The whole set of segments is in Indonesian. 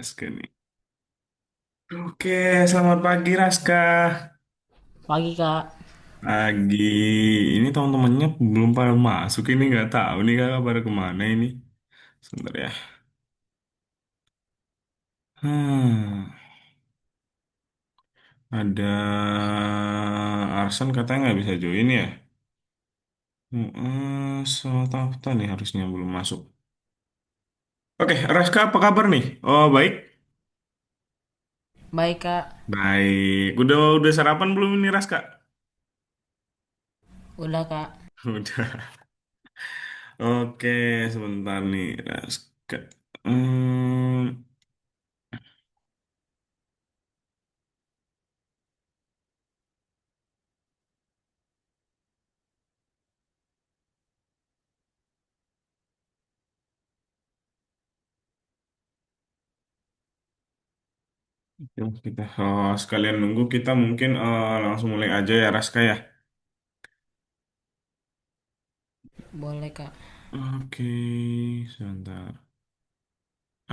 Raska nih. Oke, selamat pagi Raska. Pagi kak, Pagi. Ini teman-temannya belum pada masuk ini nggak tahu nih kakak pada kemana ini. Sebentar ya. Hmm, ada Arsan katanya nggak bisa join ya. Tafta nih harusnya belum masuk. Oke, Raska apa kabar nih? Oh baik, baik kak, baik. Udah sarapan belum ini Raska? udah kak. Udah. Oke, sebentar nih Raska. Hmm, Ya, kita sekalian nunggu kita mungkin langsung mulai aja ya Raska ya. Boleh kak. Oke, sebentar.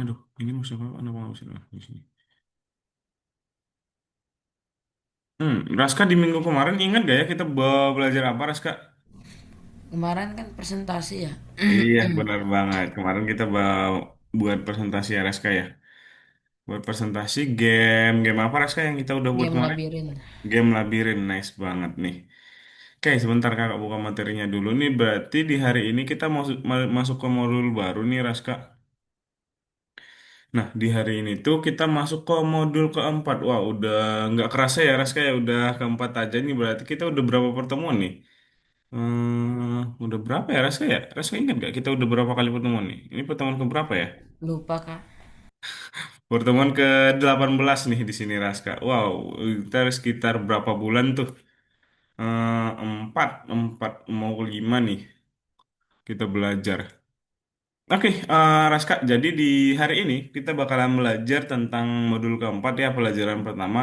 Aduh, ini musuh apa? Kenapa nggak bisa di sini? Raska di minggu kemarin ingat gak ya kita belajar apa Raska? Kemarin kan presentasi ya, Iya, benar banget. Kemarin kita buat presentasi ya Raska ya. Buat presentasi game apa Raska yang kita udah buat game kemarin? labirin. Game labirin, nice banget nih. Oke, sebentar kakak buka materinya dulu nih. Berarti di hari ini kita masuk ke modul baru nih Raska. Nah, di hari ini tuh kita masuk ke modul keempat. Wah, udah nggak kerasa ya, Ras, kayak udah keempat aja nih. Berarti kita udah berapa pertemuan nih? Udah berapa ya, Ras? Ya? Ras ingat nggak kita udah berapa kali pertemuan nih? Ini pertemuan ke berapa ya? Lupa kak. Pertemuan ke-18 nih di sini, Raska. Wow, kita sekitar berapa bulan tuh? Empat mau ke lima nih kita belajar. Oke, Raska, jadi di hari ini kita bakalan belajar tentang modul keempat ya, pelajaran pertama,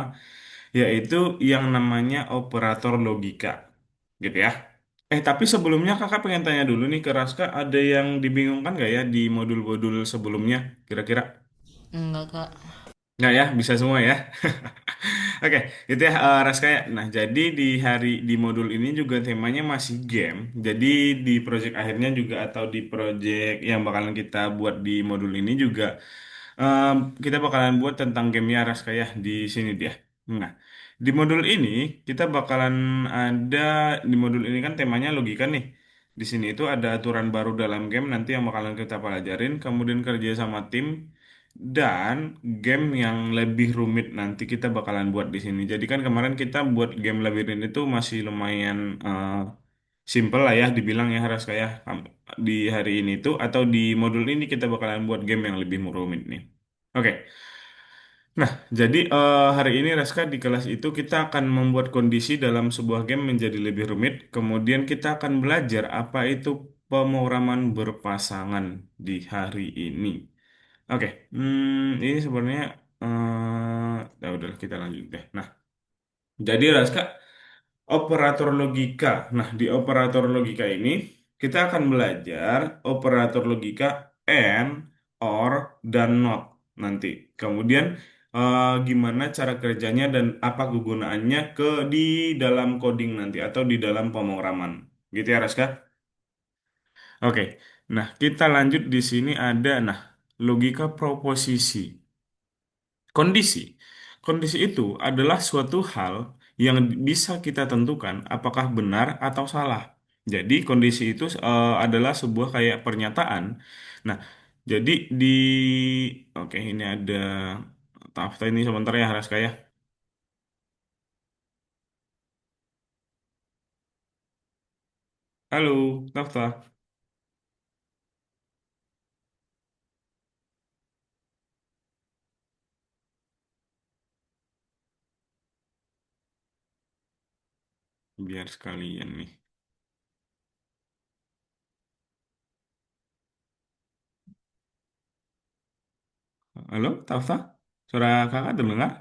yaitu yang namanya operator logika, gitu ya. Tapi sebelumnya kakak pengen tanya dulu nih ke Raska, ada yang dibingungkan nggak ya di modul-modul sebelumnya, kira-kira? Enggak kak. Nggak ya, bisa semua ya. Oke, itu ya Raska ya. Nah, jadi di modul ini juga temanya masih game. Jadi di project akhirnya juga atau di project yang bakalan kita buat di modul ini juga em, kita bakalan buat tentang gamenya Raska ya di sini dia. Nah, di modul ini kita bakalan ada di modul ini kan temanya logika nih. Di sini itu ada aturan baru dalam game nanti yang bakalan kita pelajarin, kemudian kerja sama tim dan game yang lebih rumit nanti kita bakalan buat di sini. Jadi kan kemarin kita buat game labirin itu masih lumayan simple lah ya dibilang ya harus kayak di hari ini tuh atau di modul ini kita bakalan buat game yang lebih rumit nih. Oke. Nah, jadi hari ini Raska di kelas itu kita akan membuat kondisi dalam sebuah game menjadi lebih rumit. Kemudian kita akan belajar apa itu pemrograman berpasangan di hari ini. Oke, ini sebenarnya ya udah kita lanjut deh. Nah, jadi Raska operator logika. Nah, di operator logika ini kita akan belajar operator logika and, or, dan not nanti. Kemudian gimana cara kerjanya dan apa kegunaannya di dalam coding nanti atau di dalam pemrograman. Gitu ya, Raska? Oke. Nah, kita lanjut di sini ada logika proposisi. Kondisi. Kondisi itu adalah suatu hal yang bisa kita tentukan apakah benar atau salah. Jadi kondisi itu adalah sebuah kayak pernyataan. Nah, jadi oke ini ada Tafta ini sebentar ya Raska ya. Halo, Tafta. Biar sekalian nih. Halo, Tafta. Suara kakak terdengar?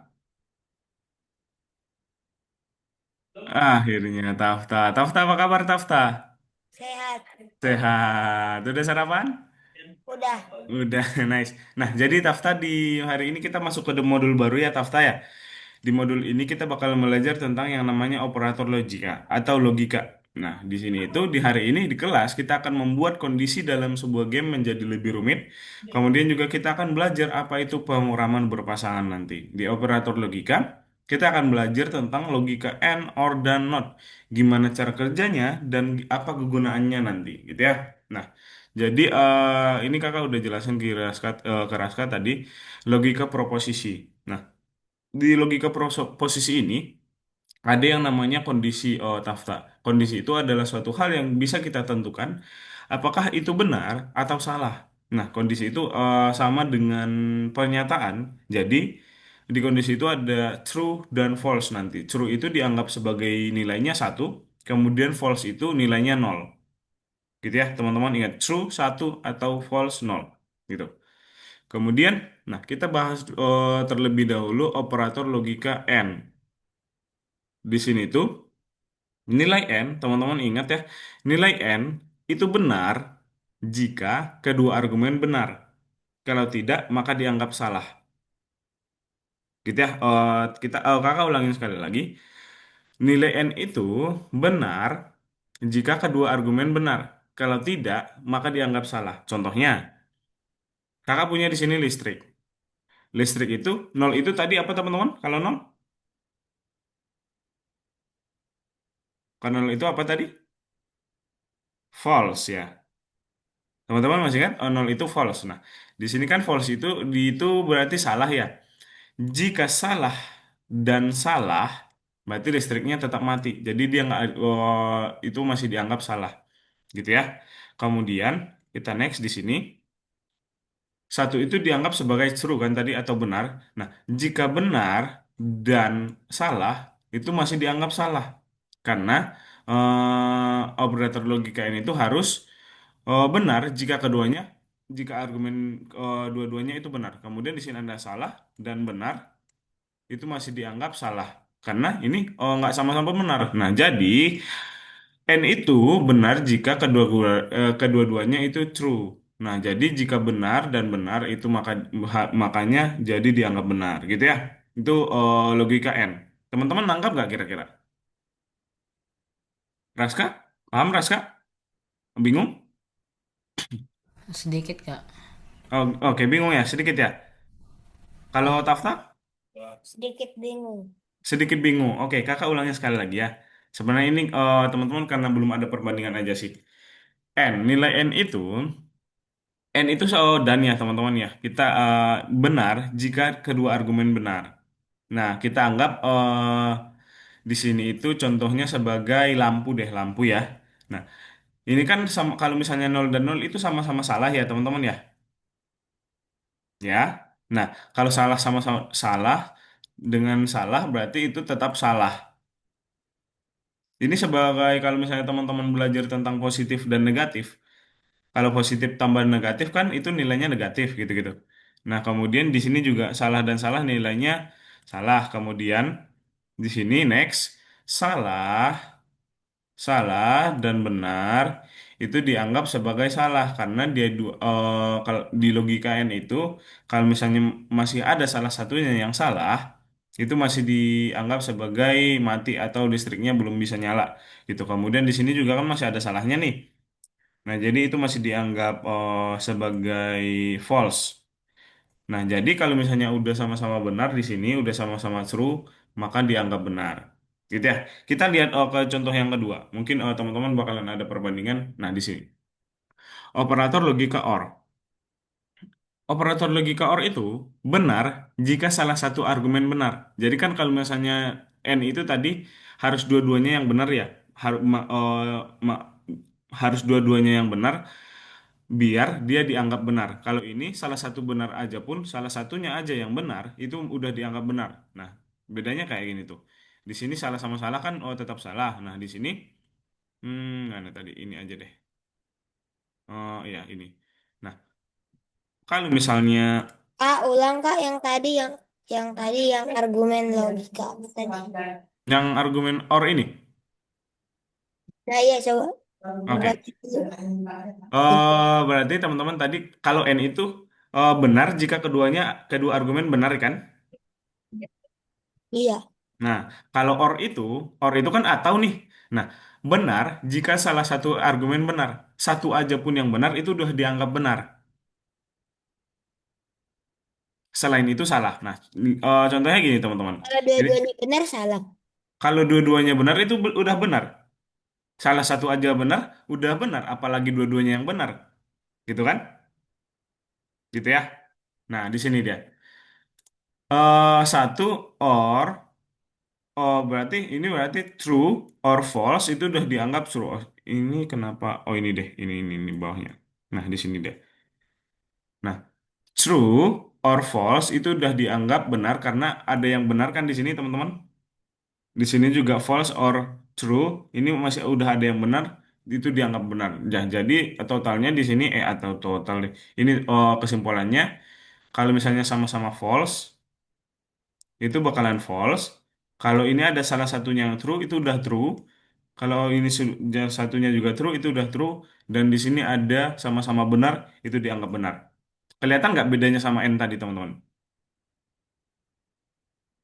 Akhirnya Tafta. Tafta apa kabar Tafta? Sehat. Sehat. Udah sarapan? Udah. Udah, nice. Nah, jadi Tafta di hari ini kita masuk ke modul baru ya, Tafta ya. Di modul ini kita bakal belajar tentang yang namanya operator logika atau logika. Nah, di sini itu di hari ini di kelas kita akan membuat kondisi dalam sebuah game menjadi lebih rumit. Kemudian juga kita akan belajar apa itu pemrograman berpasangan nanti. Di operator logika, kita akan belajar tentang logika AND, OR, dan NOT. Gimana cara kerjanya dan apa kegunaannya nanti, gitu ya. Nah, jadi ini kakak udah jelasin ke Raska tadi logika proposisi. Nah, di logika posisi ini ada yang namanya kondisi tafta. Kondisi itu adalah suatu hal yang bisa kita tentukan apakah itu benar atau salah. Nah, kondisi itu sama dengan pernyataan. Jadi, di kondisi itu ada true dan false nanti. True itu dianggap sebagai nilainya satu, kemudian false itu nilainya nol. Gitu ya, teman-teman ingat true satu atau false nol. Gitu. Kemudian, nah kita bahas terlebih dahulu operator logika AND. Di sini tuh nilai N, teman-teman ingat ya, nilai N itu benar jika kedua argumen benar. Kalau tidak, maka dianggap salah. Gitu ya, kakak ulangin sekali lagi. Nilai N itu benar jika kedua argumen benar. Kalau tidak, maka dianggap salah. Contohnya, kakak punya di sini listrik. Listrik itu, nol itu tadi apa teman-teman? Kalau nol? Kalau nol itu apa tadi? False ya. Teman-teman masih kan? Oh, nol itu false. Nah, di sini kan false itu berarti salah ya. Jika salah dan salah, berarti listriknya tetap mati. Jadi dia nggak itu masih dianggap salah, gitu ya. Kemudian kita next di sini. Satu itu dianggap sebagai true kan tadi atau benar. Nah, jika benar dan salah itu masih dianggap salah karena operator logika ini itu harus benar jika argumen dua-duanya itu benar. Kemudian di sini ada salah dan benar itu masih dianggap salah karena ini nggak sama-sama benar. Nah, jadi N itu benar jika kedua-duanya itu true. Nah, jadi jika benar dan benar itu makanya jadi dianggap benar, gitu ya. Itu logika N. Teman-teman nangkap nggak kira-kira? Raska? Paham Raska? Bingung? Sedikit kak. Oh, oke, bingung ya, sedikit ya. Kalau Ya. Tafta? Sedikit bingung. Sedikit bingung. Oke, kakak ulangnya sekali lagi ya. Sebenarnya ini teman-teman karena belum ada perbandingan aja sih. Nilai N itu dan ya teman-teman ya. Kita benar jika kedua argumen benar. Nah, kita anggap di sini itu contohnya sebagai lampu deh, lampu ya. Nah, ini kan sama, kalau misalnya nol dan nol itu sama-sama salah ya teman-teman ya. Ya. Nah, kalau salah sama-sama salah dengan salah berarti itu tetap salah. Ini sebagai kalau misalnya teman-teman belajar tentang positif dan negatif. Kalau positif tambah negatif kan itu nilainya negatif gitu-gitu. Nah, kemudian di sini juga salah dan salah nilainya salah. Kemudian di sini next salah, salah dan benar itu dianggap sebagai salah karena kalau di logika N itu kalau misalnya masih ada salah satunya yang salah itu masih dianggap sebagai mati atau listriknya belum bisa nyala gitu. Kemudian di sini juga kan masih ada salahnya nih. Nah, jadi itu masih dianggap sebagai false. Nah, jadi kalau misalnya udah sama-sama benar di sini, udah sama-sama true, maka dianggap benar. Gitu ya. Kita lihat ke contoh yang kedua. Mungkin teman-teman bakalan ada perbandingan. Nah, di sini. Operator logika OR. Operator logika OR itu benar jika salah satu argumen benar. Jadi kan kalau misalnya N itu tadi harus dua-duanya yang benar ya. Harus dua-duanya yang benar biar dia dianggap benar. Kalau ini salah satu benar aja pun, salah satunya aja yang benar, itu udah dianggap benar. Nah, bedanya kayak gini tuh. Di sini salah sama salah kan, oh tetap salah. Nah, di sini, mana tadi ini aja deh. Oh iya ini. Nah, kalau misalnya Kak, ulang Kak yang tadi yang argumen logika tadi. yang argumen OR ini, Nah, iya coba. Oke. Berarti Berarti teman-teman tadi kalau N itu benar jika kedua argumen benar kan? iya. Nah, kalau or itu kan atau nih. Nah, benar jika salah satu argumen benar. Satu aja pun yang benar itu udah dianggap benar. Selain itu salah. Nah, contohnya gini teman-teman. Kalau Jadi, dua-duanya benar salah. kalau dua-duanya benar itu udah benar. Salah satu aja benar, udah benar. Apalagi dua-duanya yang benar. Gitu kan? Gitu ya. Nah, di sini dia. Satu or, oh berarti true or false itu udah dianggap true. Oh, ini kenapa? Oh ini deh, ini bawahnya. Nah di sini deh. Nah true or false itu udah dianggap benar karena ada yang benar kan di sini teman-teman. Di sini juga false or true. Ini masih udah ada yang benar itu dianggap benar. Ya, jadi totalnya di sini atau total deh. Ini kesimpulannya kalau misalnya sama-sama false itu bakalan false. Kalau ini ada salah satunya yang true, itu udah true. Kalau ini satunya juga true, itu udah true. Dan di sini ada sama-sama benar, itu dianggap benar. Kelihatan nggak bedanya sama N tadi, teman-teman?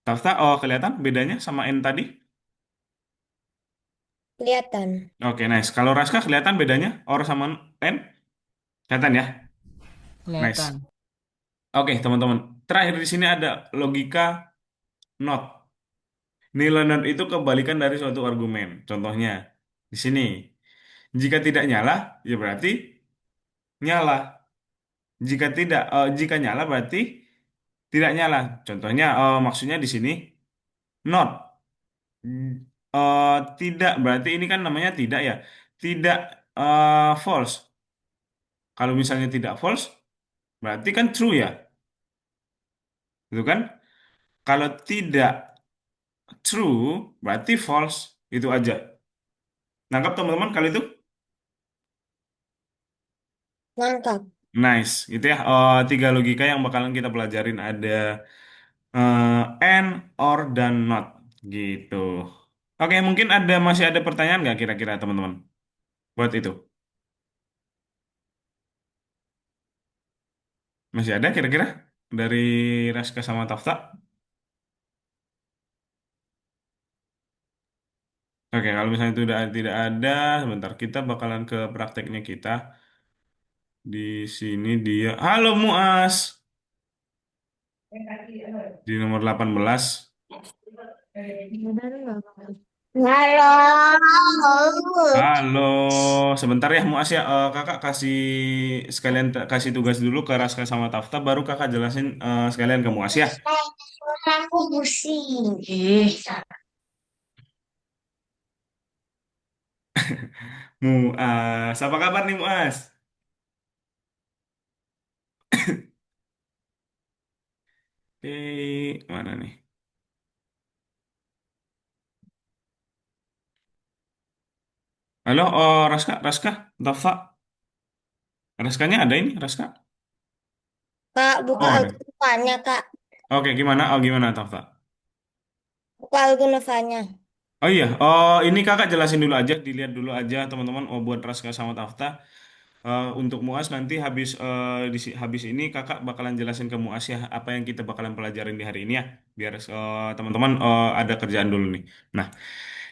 Tafta, oh kelihatan bedanya sama N tadi? Kelihatan. Oke, nice. Kalau Raska kelihatan bedanya or sama N? Kelihatan ya? Nice. Kelihatan. Oke, teman-teman. Terakhir di sini ada logika not. Nilai not itu kebalikan dari suatu argumen. Contohnya, di sini. Jika tidak nyala, ya berarti nyala. Jika nyala berarti tidak nyala. Contohnya, maksudnya di sini not. Tidak berarti ini kan namanya tidak ya. Tidak false. Kalau misalnya tidak false, berarti kan true ya, gitu kan? Kalau tidak true, berarti false. Itu aja. Nangkap teman-teman kali itu? Nangkap. Nice, gitu ya. Tiga logika yang bakalan kita pelajarin ada and, or, dan not. Gitu. Oke, mungkin masih ada pertanyaan nggak kira-kira teman-teman buat itu? Masih ada kira-kira dari Raska sama Tafta? Oke, kalau misalnya itu udah tidak ada, sebentar kita bakalan ke prakteknya kita. Di sini dia. Halo Muas di nomor 18. Halo. Halo, sebentar ya Muas ya. Kakak kasih tugas dulu ke Raska sama Tafta, baru kakak jelasin sekalian ke Muas ya. Aku pusing. Ih. Muas, apa kabar nih Muas? Mana nih? Halo, Raska, Tafta. Raskanya ada ini, Raska? Kak, buka Oh ada. Algonovanya, Kak. Oke, gimana? Oh gimana Tafta? Buka Algonovanya. Oh iya, ini kakak jelasin dulu aja, dilihat dulu aja teman-teman. Oh buat Raska sama Tafta. Untuk Muas nanti habis ini kakak bakalan jelasin ke Muas ya apa yang kita bakalan pelajarin di hari ini ya. Biar teman-teman ada kerjaan dulu nih. Nah,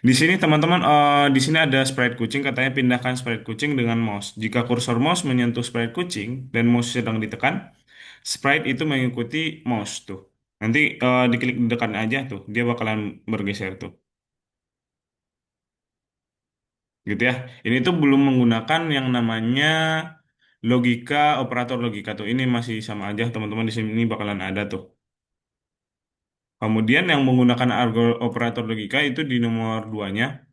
di sini teman-teman di sini ada sprite kucing katanya pindahkan sprite kucing dengan mouse. Jika kursor mouse menyentuh sprite kucing dan mouse sedang ditekan, sprite itu mengikuti mouse tuh. Nanti diklik di depan aja tuh, dia bakalan bergeser tuh. Gitu ya. Ini tuh belum menggunakan yang namanya logika operator logika tuh. Ini masih sama aja teman-teman di sini bakalan ada tuh. Kemudian yang menggunakan operator logika itu di nomor duanya.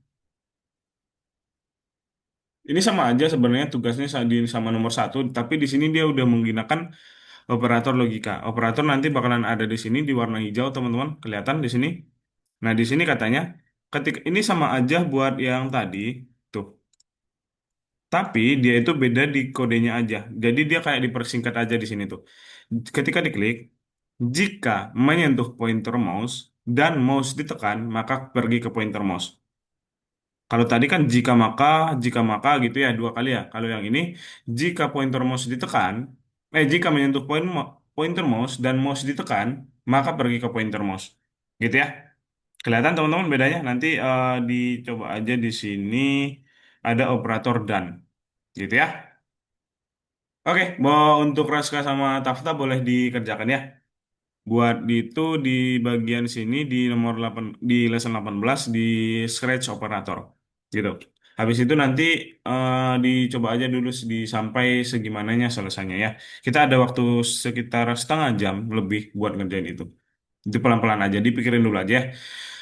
Ini sama aja sebenarnya tugasnya sama nomor satu, tapi di sini dia udah menggunakan operator logika. Operator nanti bakalan ada di sini di warna hijau teman-teman, kelihatan di sini. Nah di sini katanya, ketika ini sama aja buat yang tadi tuh. Tapi dia itu beda di kodenya aja. Jadi dia kayak dipersingkat aja di sini tuh. Ketika diklik, jika menyentuh pointer mouse dan mouse ditekan, maka pergi ke pointer mouse. Kalau tadi kan jika maka gitu ya dua kali ya. Kalau yang ini jika pointer mouse ditekan, jika menyentuh pointer mouse dan mouse ditekan, maka pergi ke pointer mouse. Gitu ya. Kelihatan teman-teman bedanya? Nanti dicoba aja di sini ada operator dan, gitu ya. Oke, mau untuk Raska sama Tafta boleh dikerjakan ya. Buat itu di bagian sini di nomor 8 di lesson 18 di scratch operator. Gitu. Habis itu nanti dicoba aja dulu sampai segimananya selesainya ya. Kita ada waktu sekitar setengah jam lebih buat ngerjain itu. Itu pelan-pelan aja, dipikirin dulu aja ya.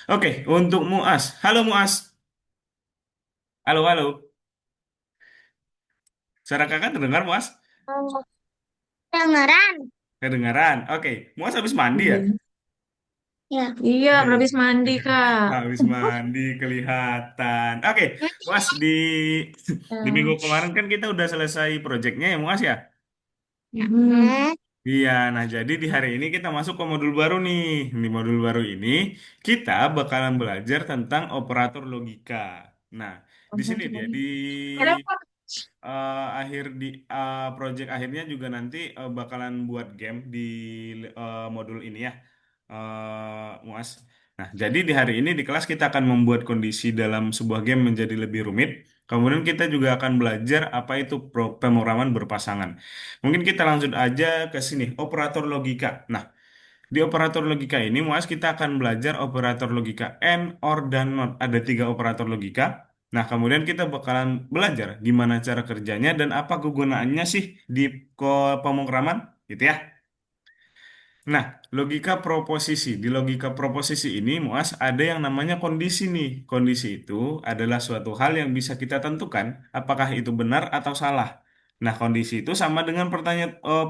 Oke, untuk Muas. Halo Muas. Halo, halo. Suara kakak terdengar Muas? Oh, dengeran. Kedengaran. Oke, Muas habis mandi ya? Iya. Ya. Iya, habis mandi, Kak. Habis mandi kelihatan. Oke, Muas di minggu Ya. kemarin kan kita udah selesai proyeknya ya Muas ya? Hmm. Iya, nah jadi di hari ini kita masuk ke modul baru nih. Di modul baru ini kita bakalan belajar tentang operator logika. Nah, di sini dia di akhir di project akhirnya juga nanti bakalan buat game di modul ini ya, Muas. Nah, jadi di hari ini di kelas kita akan membuat kondisi dalam sebuah game menjadi lebih rumit. Kemudian kita juga akan belajar apa itu pemrograman berpasangan. Mungkin kita langsung aja ke sini, operator logika. Nah, di operator logika ini, Muas, kita akan belajar operator logika AND, OR, dan NOT. Ada tiga operator logika. Nah, kemudian kita bakalan belajar gimana cara kerjanya dan apa kegunaannya sih di pemrograman, gitu ya. Nah, logika proposisi. Di logika proposisi ini, Muas, ada yang namanya kondisi nih. Kondisi itu adalah suatu hal yang bisa kita tentukan apakah itu benar atau salah. Nah, kondisi itu sama dengan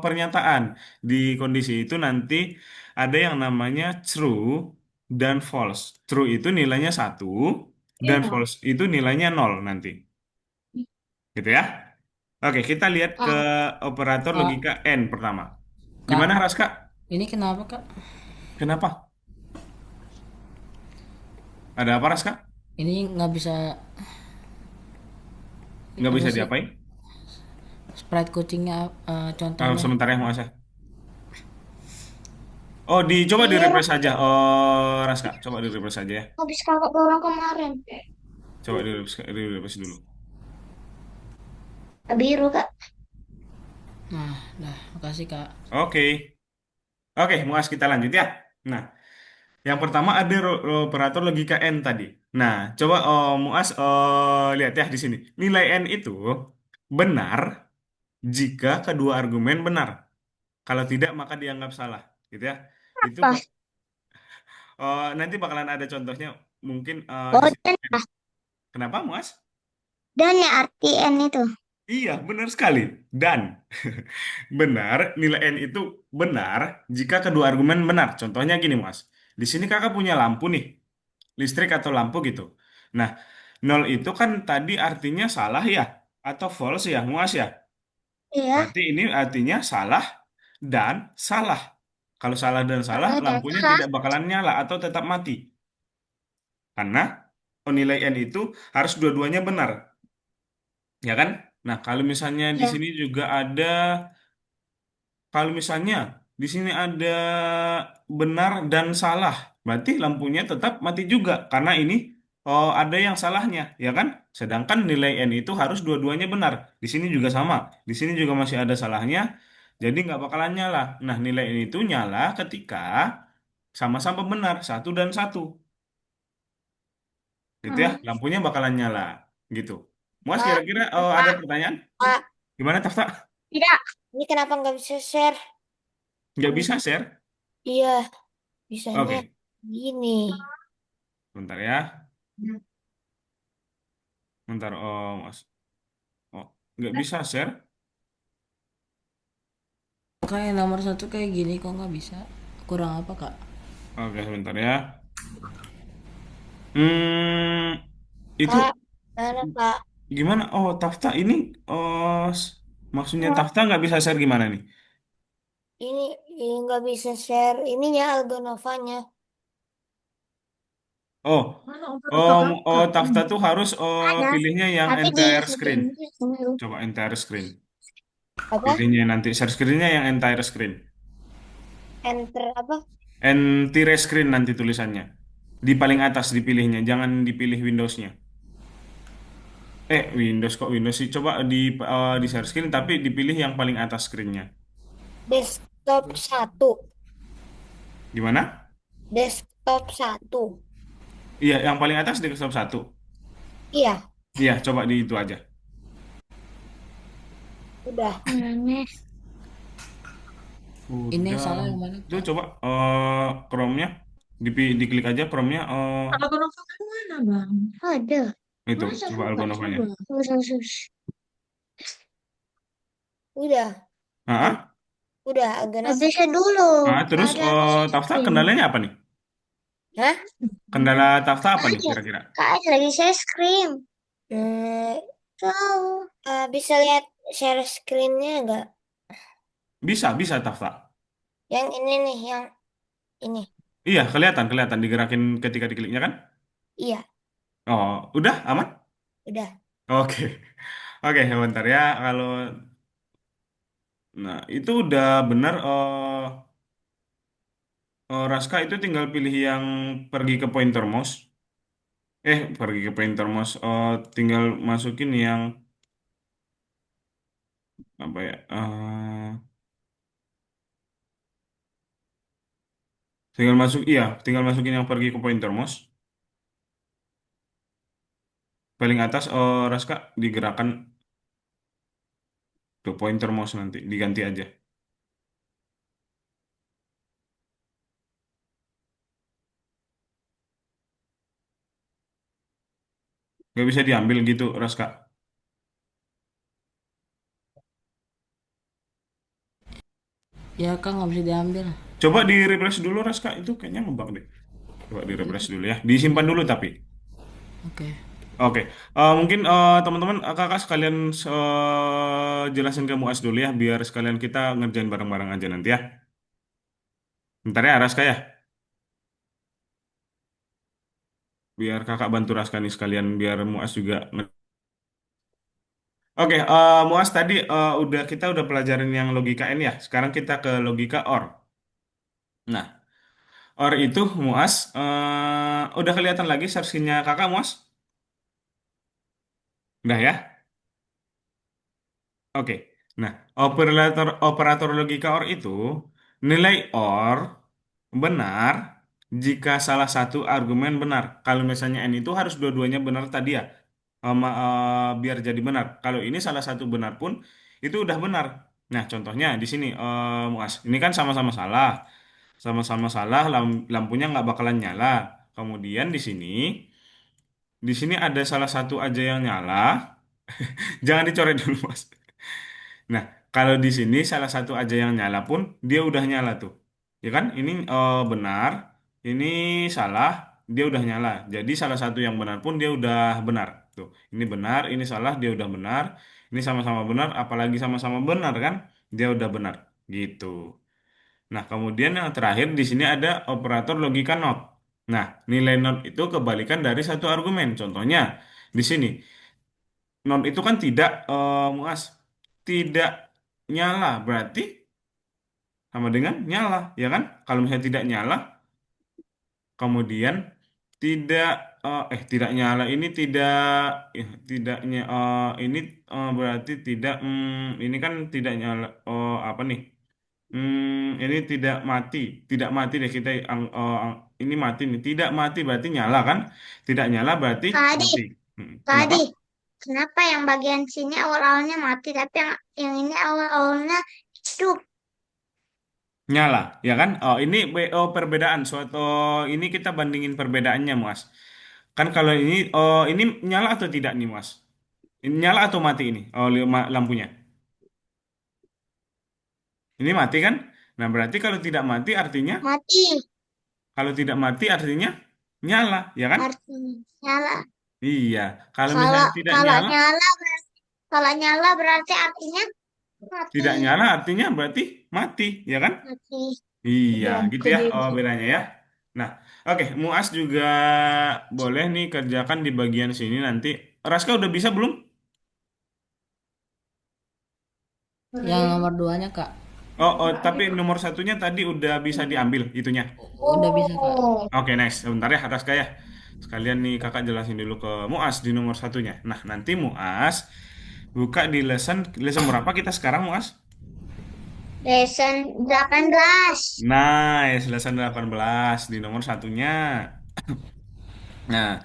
pernyataan. Di kondisi itu nanti ada yang namanya true dan false. True itu nilainya satu dan Iya. false itu nilainya nol nanti. Gitu ya. Oke, kita lihat ke Ah, operator Kak, logika N pertama. Kak, Gimana, Raska? ini kenapa, Kak? Kenapa? Ada apa, Raska? Ini nggak bisa Nggak apa bisa sih? diapain? Sprite kucingnya contohnya. Sebentar ya, Mas. Oh, dicoba di biru. refresh aja. Oh, Raska, coba di refresh aja ya. Habis kakak dorong kemarin. Coba di refresh dulu. Biru, Kak. Nah, dah, makasih, Kak. Oke. Oke, Mas, kita lanjut ya. Nah, yang pertama ada operator logika N tadi. Nah, coba Muas lihat ya di sini. Nilai N itu benar jika kedua argumen benar. Kalau tidak, maka dianggap salah. Gitu ya. Itu Apa? nanti bakalan ada contohnya. Mungkin di Oh, sini. dan, Kenapa, Muas? dan ya arti N itu. Iya, benar sekali. Dan benar, nilai N itu benar jika kedua argumen benar. Contohnya gini, Mas. Di sini kakak punya lampu nih, listrik atau lampu gitu. Nah, nol itu kan tadi artinya salah ya, atau false ya, Mas ya. Iya. Berarti ini artinya salah dan salah. Kalau salah dan salah, Dan lampunya salah. tidak bakalan nyala atau tetap mati. Karena nilai N itu harus dua-duanya benar, ya kan? Nah, kalau misalnya di Ya. sini juga ada. Kalau misalnya di sini ada benar dan salah, berarti lampunya tetap mati juga karena ini ada yang salahnya, ya kan? Sedangkan nilai N itu harus dua-duanya benar. Di sini juga sama. Di sini juga masih ada salahnya, jadi nggak bakalan nyala. Nah, nilai N itu nyala ketika sama-sama benar, satu dan satu, gitu ya. Hmm. Lampunya bakalan nyala, gitu. Mas, Kak, kira-kira ada Kak, pertanyaan? Kak. Gimana, Tafta? Tidak. Ini kenapa nggak bisa share? Nggak bisa share? Iya, bisanya Oke, gini. bentar ya. Bentar, Mas. Oh, nggak bisa share? Kak, yang nomor satu kayak gini kok nggak bisa? Kurang apa, Kak? Oke, sebentar ya. Hmm, itu Kak, mana Kak? gimana? Oh, Tafta ini, maksudnya Tafta nggak bisa share gimana nih? Ini nggak bisa share ininya Algonovanya. Oh, Mana oh, obat oh, kakak? Tafta tuh harus Ada, pilihnya yang tapi di entire bahasa screen. Inggris dulu. Coba entire screen. Apa? Pilihnya nanti share screen-nya yang entire screen. Enter apa? Entire screen nanti tulisannya. Di paling atas dipilihnya, jangan dipilih Windows-nya. Windows kok Windows sih. Coba di share screen tapi dipilih yang paling atas screen-nya. Desktop satu. Gimana? Desktop satu. Iya, yang paling atas di desktop satu. Iya, Iya, coba di itu aja. udah. Mana? Ini Udah. salah yang mana Itu kak? coba Chrome-nya diklik aja Chrome-nya Kalau Nova kan mana bang? Ada. itu Masa coba lupa Algonovanya. coba. Sus. Udah, Ah, udah agak nggak bisa dulu. terus Ada Tafta screen. kendalanya apa nih? Hah? Kendala Tafta apa nih Ada. kira-kira? Kak, lagi saya screen. Tahu. Bisa lihat share screen-nya nggak? Bisa, bisa Tafta. Yang ini nih, yang ini. Iya, kelihatan, kelihatan digerakin ketika dikliknya kan? Iya, Oh, udah aman? udah. Oke. Oke, bentar ya. Kalau nah itu udah benar Raska itu tinggal pilih yang pergi ke pointer mouse. Pergi ke pointer mouse. Tinggal masukin yang apa ya? Tinggal masukin yang pergi ke pointer mouse. Paling atas Raska digerakkan ke pointer mouse nanti diganti aja. Nggak bisa diambil gitu, Raska. Ya kak nggak bisa diambil. Coba di refresh dulu, Raska. Itu kayaknya ngebug deh. Coba di refresh dulu ya. Iya. Disimpan dulu tapi. Oke. Oke, mungkin teman-teman kakak sekalian jelasin ke Muas dulu ya, biar sekalian kita ngerjain bareng-bareng aja nanti ya. Bentar ya, Raska ya. Biar kakak bantu Raska nih sekalian, biar Muas juga. Oke, Muas tadi kita udah pelajarin yang logika N ya. Sekarang kita ke logika OR. Nah, OR itu Muas, udah kelihatan lagi sersinya kakak Muas? Udah ya? Oke. Nah, operator operator logika OR itu nilai OR benar jika salah satu argumen benar. Kalau misalnya N itu harus dua-duanya benar tadi ya. Biar jadi benar. Kalau ini salah satu benar pun itu udah benar. Nah, contohnya di sini Muas. Ini kan sama-sama salah. Sama-sama salah, lampunya nggak bakalan nyala. Kemudian di sini ada salah satu aja yang nyala. Jangan dicoret dulu, Mas. Nah, kalau di sini salah satu aja yang nyala pun dia udah nyala tuh. Ya kan? Ini benar, ini salah, dia udah nyala. Jadi salah satu yang benar pun dia udah benar. Tuh, ini benar, ini salah, dia udah benar. Ini sama-sama benar, apalagi sama-sama benar kan? Dia udah benar. Gitu. Nah, kemudian yang terakhir di sini ada operator logika NOT. Nah, nilai NOT itu kebalikan dari satu argumen. Contohnya di sini. Non itu kan tidak Muas, tidak nyala berarti sama dengan nyala, ya kan? Kalau misalnya tidak nyala, kemudian tidak tidak nyala ini tidak tidaknya ini berarti tidak ini kan tidak nyala apa nih? Ini tidak mati deh kita ini mati nih, tidak mati berarti nyala kan? Tidak nyala berarti Kak Adi, mati. Kak Kenapa? Adi, kenapa yang bagian sini awal-awalnya mati, tapi yang ini awal-awalnya hidup? Nyala, ya kan? Ini perbedaan suatu ini kita bandingin perbedaannya, Mas. Kan kalau ini nyala atau tidak nih, Mas? Ini nyala atau mati ini? Lampunya. Ini mati kan? Nah, berarti Mati, kalau tidak mati artinya nyala, ya kan? artinya nyala. Iya. Kalau Kalau misalnya tidak kalau nyala, nyala berarti kalau nyala berarti artinya mati. tidak nyala artinya berarti mati, ya kan? Mati. Iya, Udah gitu ke ya dia. bedanya ya. Nah, oke, Muas juga boleh nih kerjakan di bagian sini nanti. Raska udah bisa belum? Yang nomor duanya kak. Oh, oh, tapi nomor satunya tadi udah bisa diambil itunya. Udah bisa kak. Oke, nice. Sebentar ya, Raska ya. Sekalian nih kakak jelasin dulu ke Muas di nomor satunya. Nah, nanti Muas buka di lesson berapa kita sekarang, Muas? Lesson 18. Nice, lesson 18 di nomor satunya. Nah,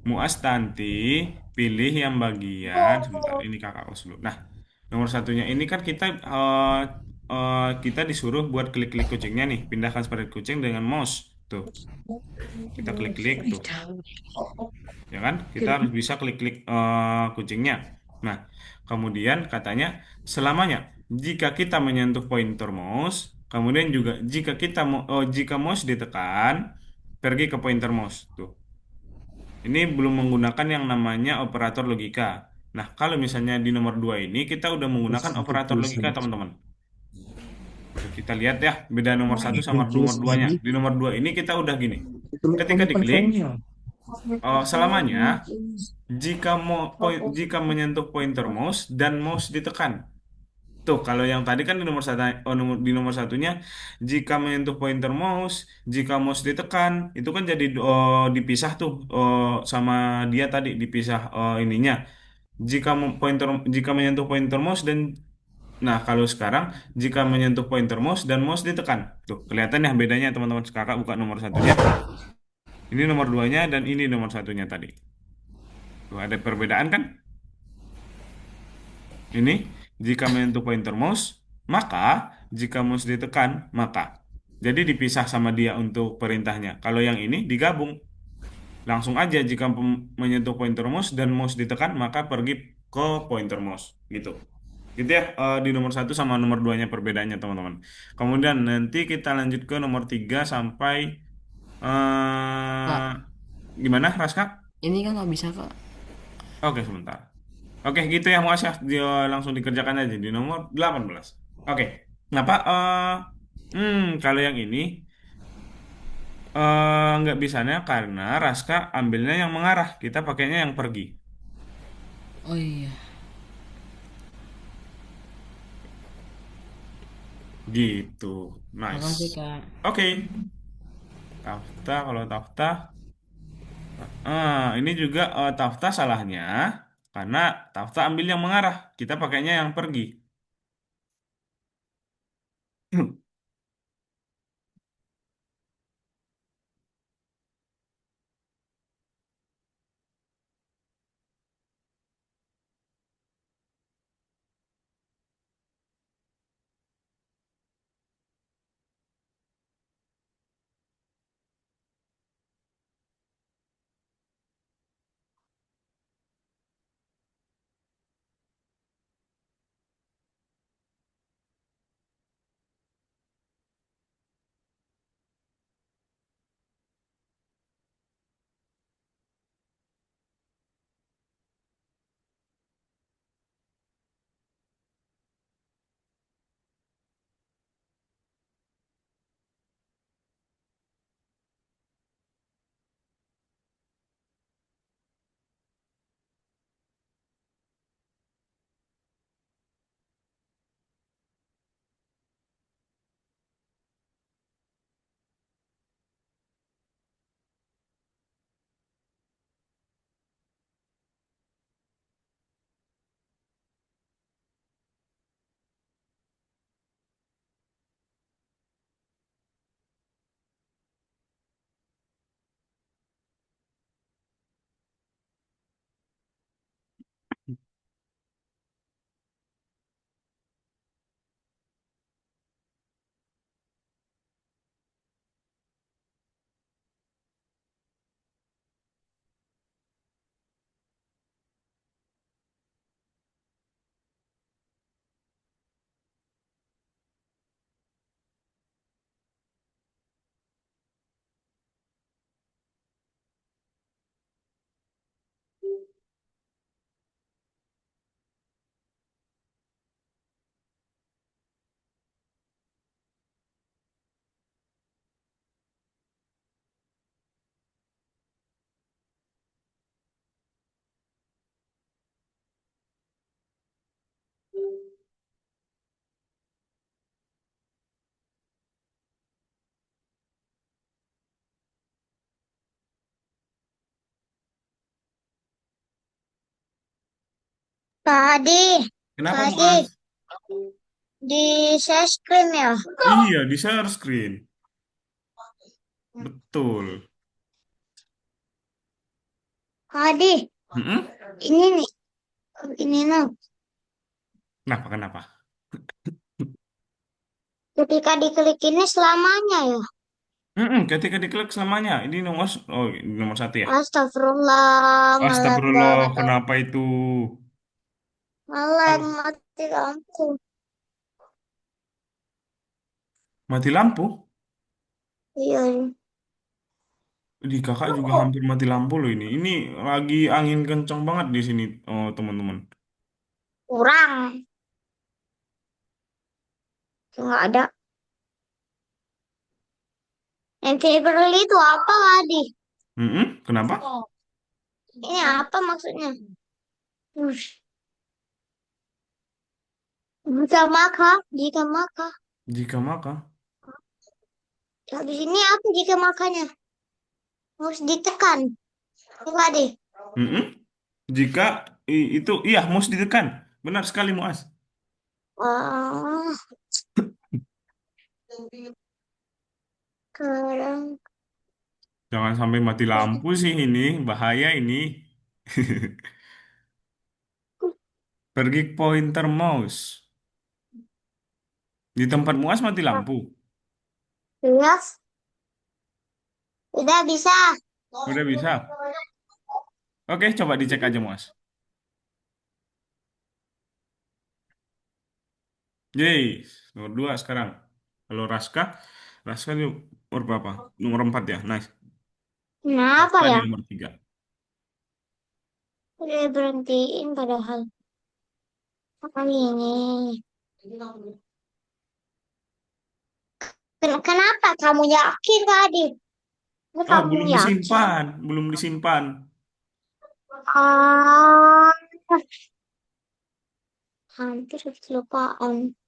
Muas nanti pilih yang bagian sebentar ini kakak urus dulu. Nah, nomor satunya ini kan kita disuruh buat klik-klik kucingnya nih, pindahkan spray kucing dengan mouse. Tuh, kita klik-klik tuh, ya kan? Kita harus bisa klik-klik kucingnya. Nah, kemudian katanya selamanya jika kita menyentuh pointer mouse, kemudian juga jika mouse ditekan, pergi ke pointer mouse. Tuh. Ini belum menggunakan yang namanya operator logika. Nah, kalau misalnya di nomor 2 ini kita udah menggunakan operator logika, teman-teman. Tuh, kita lihat ya, beda nomor satu sama nomor 2-nya. Di nomor 2 ini kita udah gini. Ketika diklik, selamanya jika menyentuh pointer mouse dan mouse ditekan. Tuh, kalau yang tadi kan di nomor satu, di nomor satunya, jika menyentuh pointer mouse, jika mouse ditekan, itu kan jadi dipisah tuh sama dia tadi dipisah ininya. Jika menyentuh pointer mouse dan nah kalau sekarang jika menyentuh pointer mouse dan mouse ditekan, tuh kelihatan ya bedanya teman-teman. Kakak buka nomor satunya, ini nomor duanya dan ini nomor satunya tadi. Tuh ada perbedaan kan? Ini jika menyentuh pointer mouse, maka jika mouse ditekan, maka. Jadi dipisah sama dia untuk perintahnya. Kalau yang ini digabung. Langsung aja jika menyentuh pointer mouse dan mouse ditekan, maka pergi ke pointer mouse. Gitu. Gitu ya di nomor satu sama nomor duanya perbedaannya teman-teman. Kemudian nanti kita lanjut ke nomor 3 sampai Kak, eh gimana Raska? ini kan nggak bisa kak. Oke sebentar. Oke, gitu ya Muas ya. Dia langsung dikerjakan aja di nomor 18. Oke. Ngapa? Kalau yang ini nggak bisanya karena Raska ambilnya yang mengarah. Kita pakainya yang pergi. Oh iya. Gitu. Nice. Makasih kak. Oke. Tafta kalau Tafta. Ini juga Tafta salahnya karena Tafta ambil yang mengarah. Kita pakainya yang pergi. Tadi, Kenapa tadi Muas? di share screen ya. Iya, di share screen. Betul. Tadi, Mm-mm. ini nih, ini nih. Kenapa, kenapa? Ketika diklik ini selamanya ya. Mm-mm, ketika diklik selamanya, ini nomor, oh, ini nomor satu ya? Astagfirullah, ngelag Astagfirullah, banget. kenapa itu? Ngelag Apa? mati lampu. Mati lampu? Iya, Di kakak juga hampir mati lampu loh ini. Ini lagi angin kencang banget di sini, oh teman-teman. kurang. Nggak ada. Anti-Berli itu apa tadi? Mm-mm, kenapa? Ini apa maksudnya? Ush. Jika maka. Jika maka. Habis ini apa jika makanya? Harus ditekan. Coba deh. Mm-mm. Jika itu iya mouse ditekan. Benar sekali Muas. Ah, sekarang Jangan sampai mati lampu sih ini, bahaya ini. Pergi ke pointer mouse. Di tempat Muas mati lampu. jelas udah bisa. Udah bisa. Oke, coba dicek aja Muas. Yeay, nomor 2 sekarang. Kalau Raska, Raska itu nomor berapa? Nomor 4 ya, nice. Kenapa Raska di ya? nomor 3. Udah berhentiin padahal. Apa ini? Kenapa kamu yakin tadi? Ini Oh, kamu belum yakin? disimpan, belum disimpan. Ah, hampir kelupaan.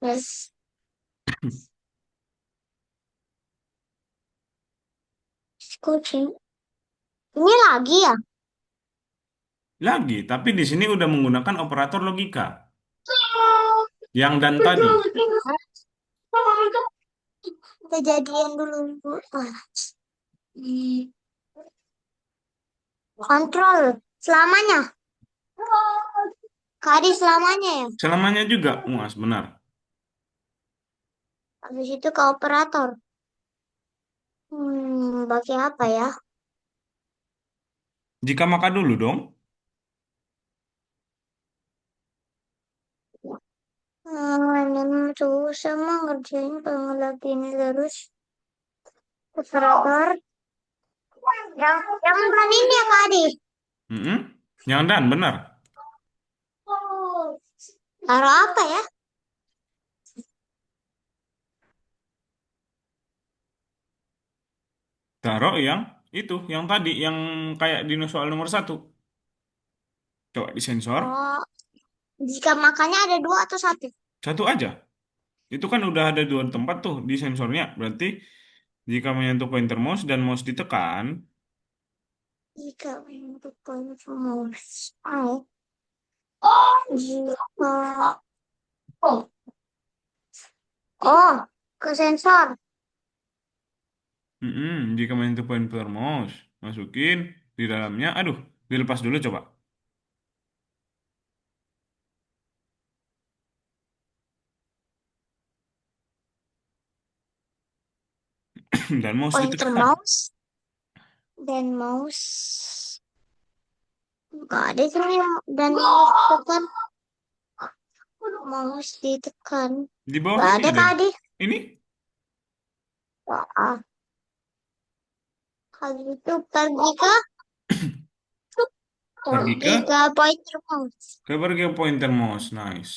Yes. Kucing. Ini lagi ya? Lagi, tapi di sini udah menggunakan operator logika. Yang dan tadi. Kejadian dulu. Ah, kontrol selamanya. Kadi selamanya ya. Selamanya juga, Muas, benar. Habis itu ke operator. Bagi apa ya? Jika maka dulu dong. Ini susah mah ngerjain kalau lagi ini terus. Operator. Yang bukan ini ya Kadi. Mm-mm. Yang dan, benar. Taruh apa ya? Taruh yang itu, yang tadi, yang kayak di soal nomor 1. Coba disensor. Oh, jika makannya ada dua atau satu? Satu aja. Itu kan udah ada 2 tempat tuh di sensornya. Berarti jika menyentuh pointer mouse dan mouse ditekan, Jika untuk mouse. Jika oh ke sensor. jika menyentuh pointer mouse, masukin di dalamnya. Aduh, dilepas dulu coba. Dan mouse Pointer ditekan. mouse dan mouse. Gak ada sih dan mouse tekan. Mouse ditekan. Di bawah Gak ini ada ada. tadi. Ini Wah, kalau itu pergi ke pergi pergi ke ke pointer mouse. pergi ke pointer mouse. Nice.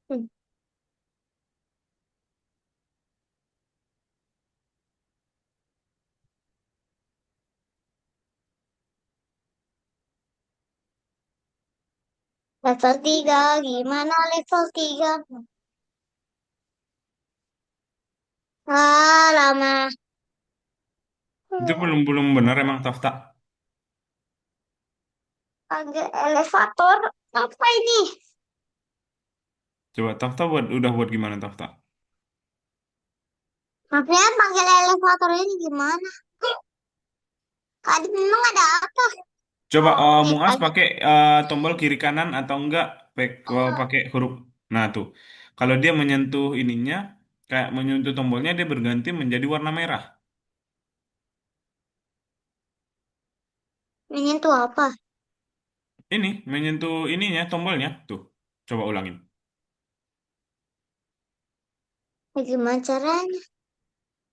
Hmm. Level 3, gimana level 3? Ah, lama. Itu belum belum benar emang Tafta. Agak elevator. Apa ini? Coba Tafta udah buat gimana Tafta? Maksudnya panggil elevator ini gimana? Kak, memang ada apa? Coba Muas Agak. pakai tombol kiri kanan atau enggak pakai huruf. Nah tuh, kalau dia menyentuh ininya, kayak menyentuh tombolnya dia berganti menjadi warna merah. Menyentuh apa? Ini menyentuh ininya tombolnya tuh. Coba ulangin, Gimana caranya?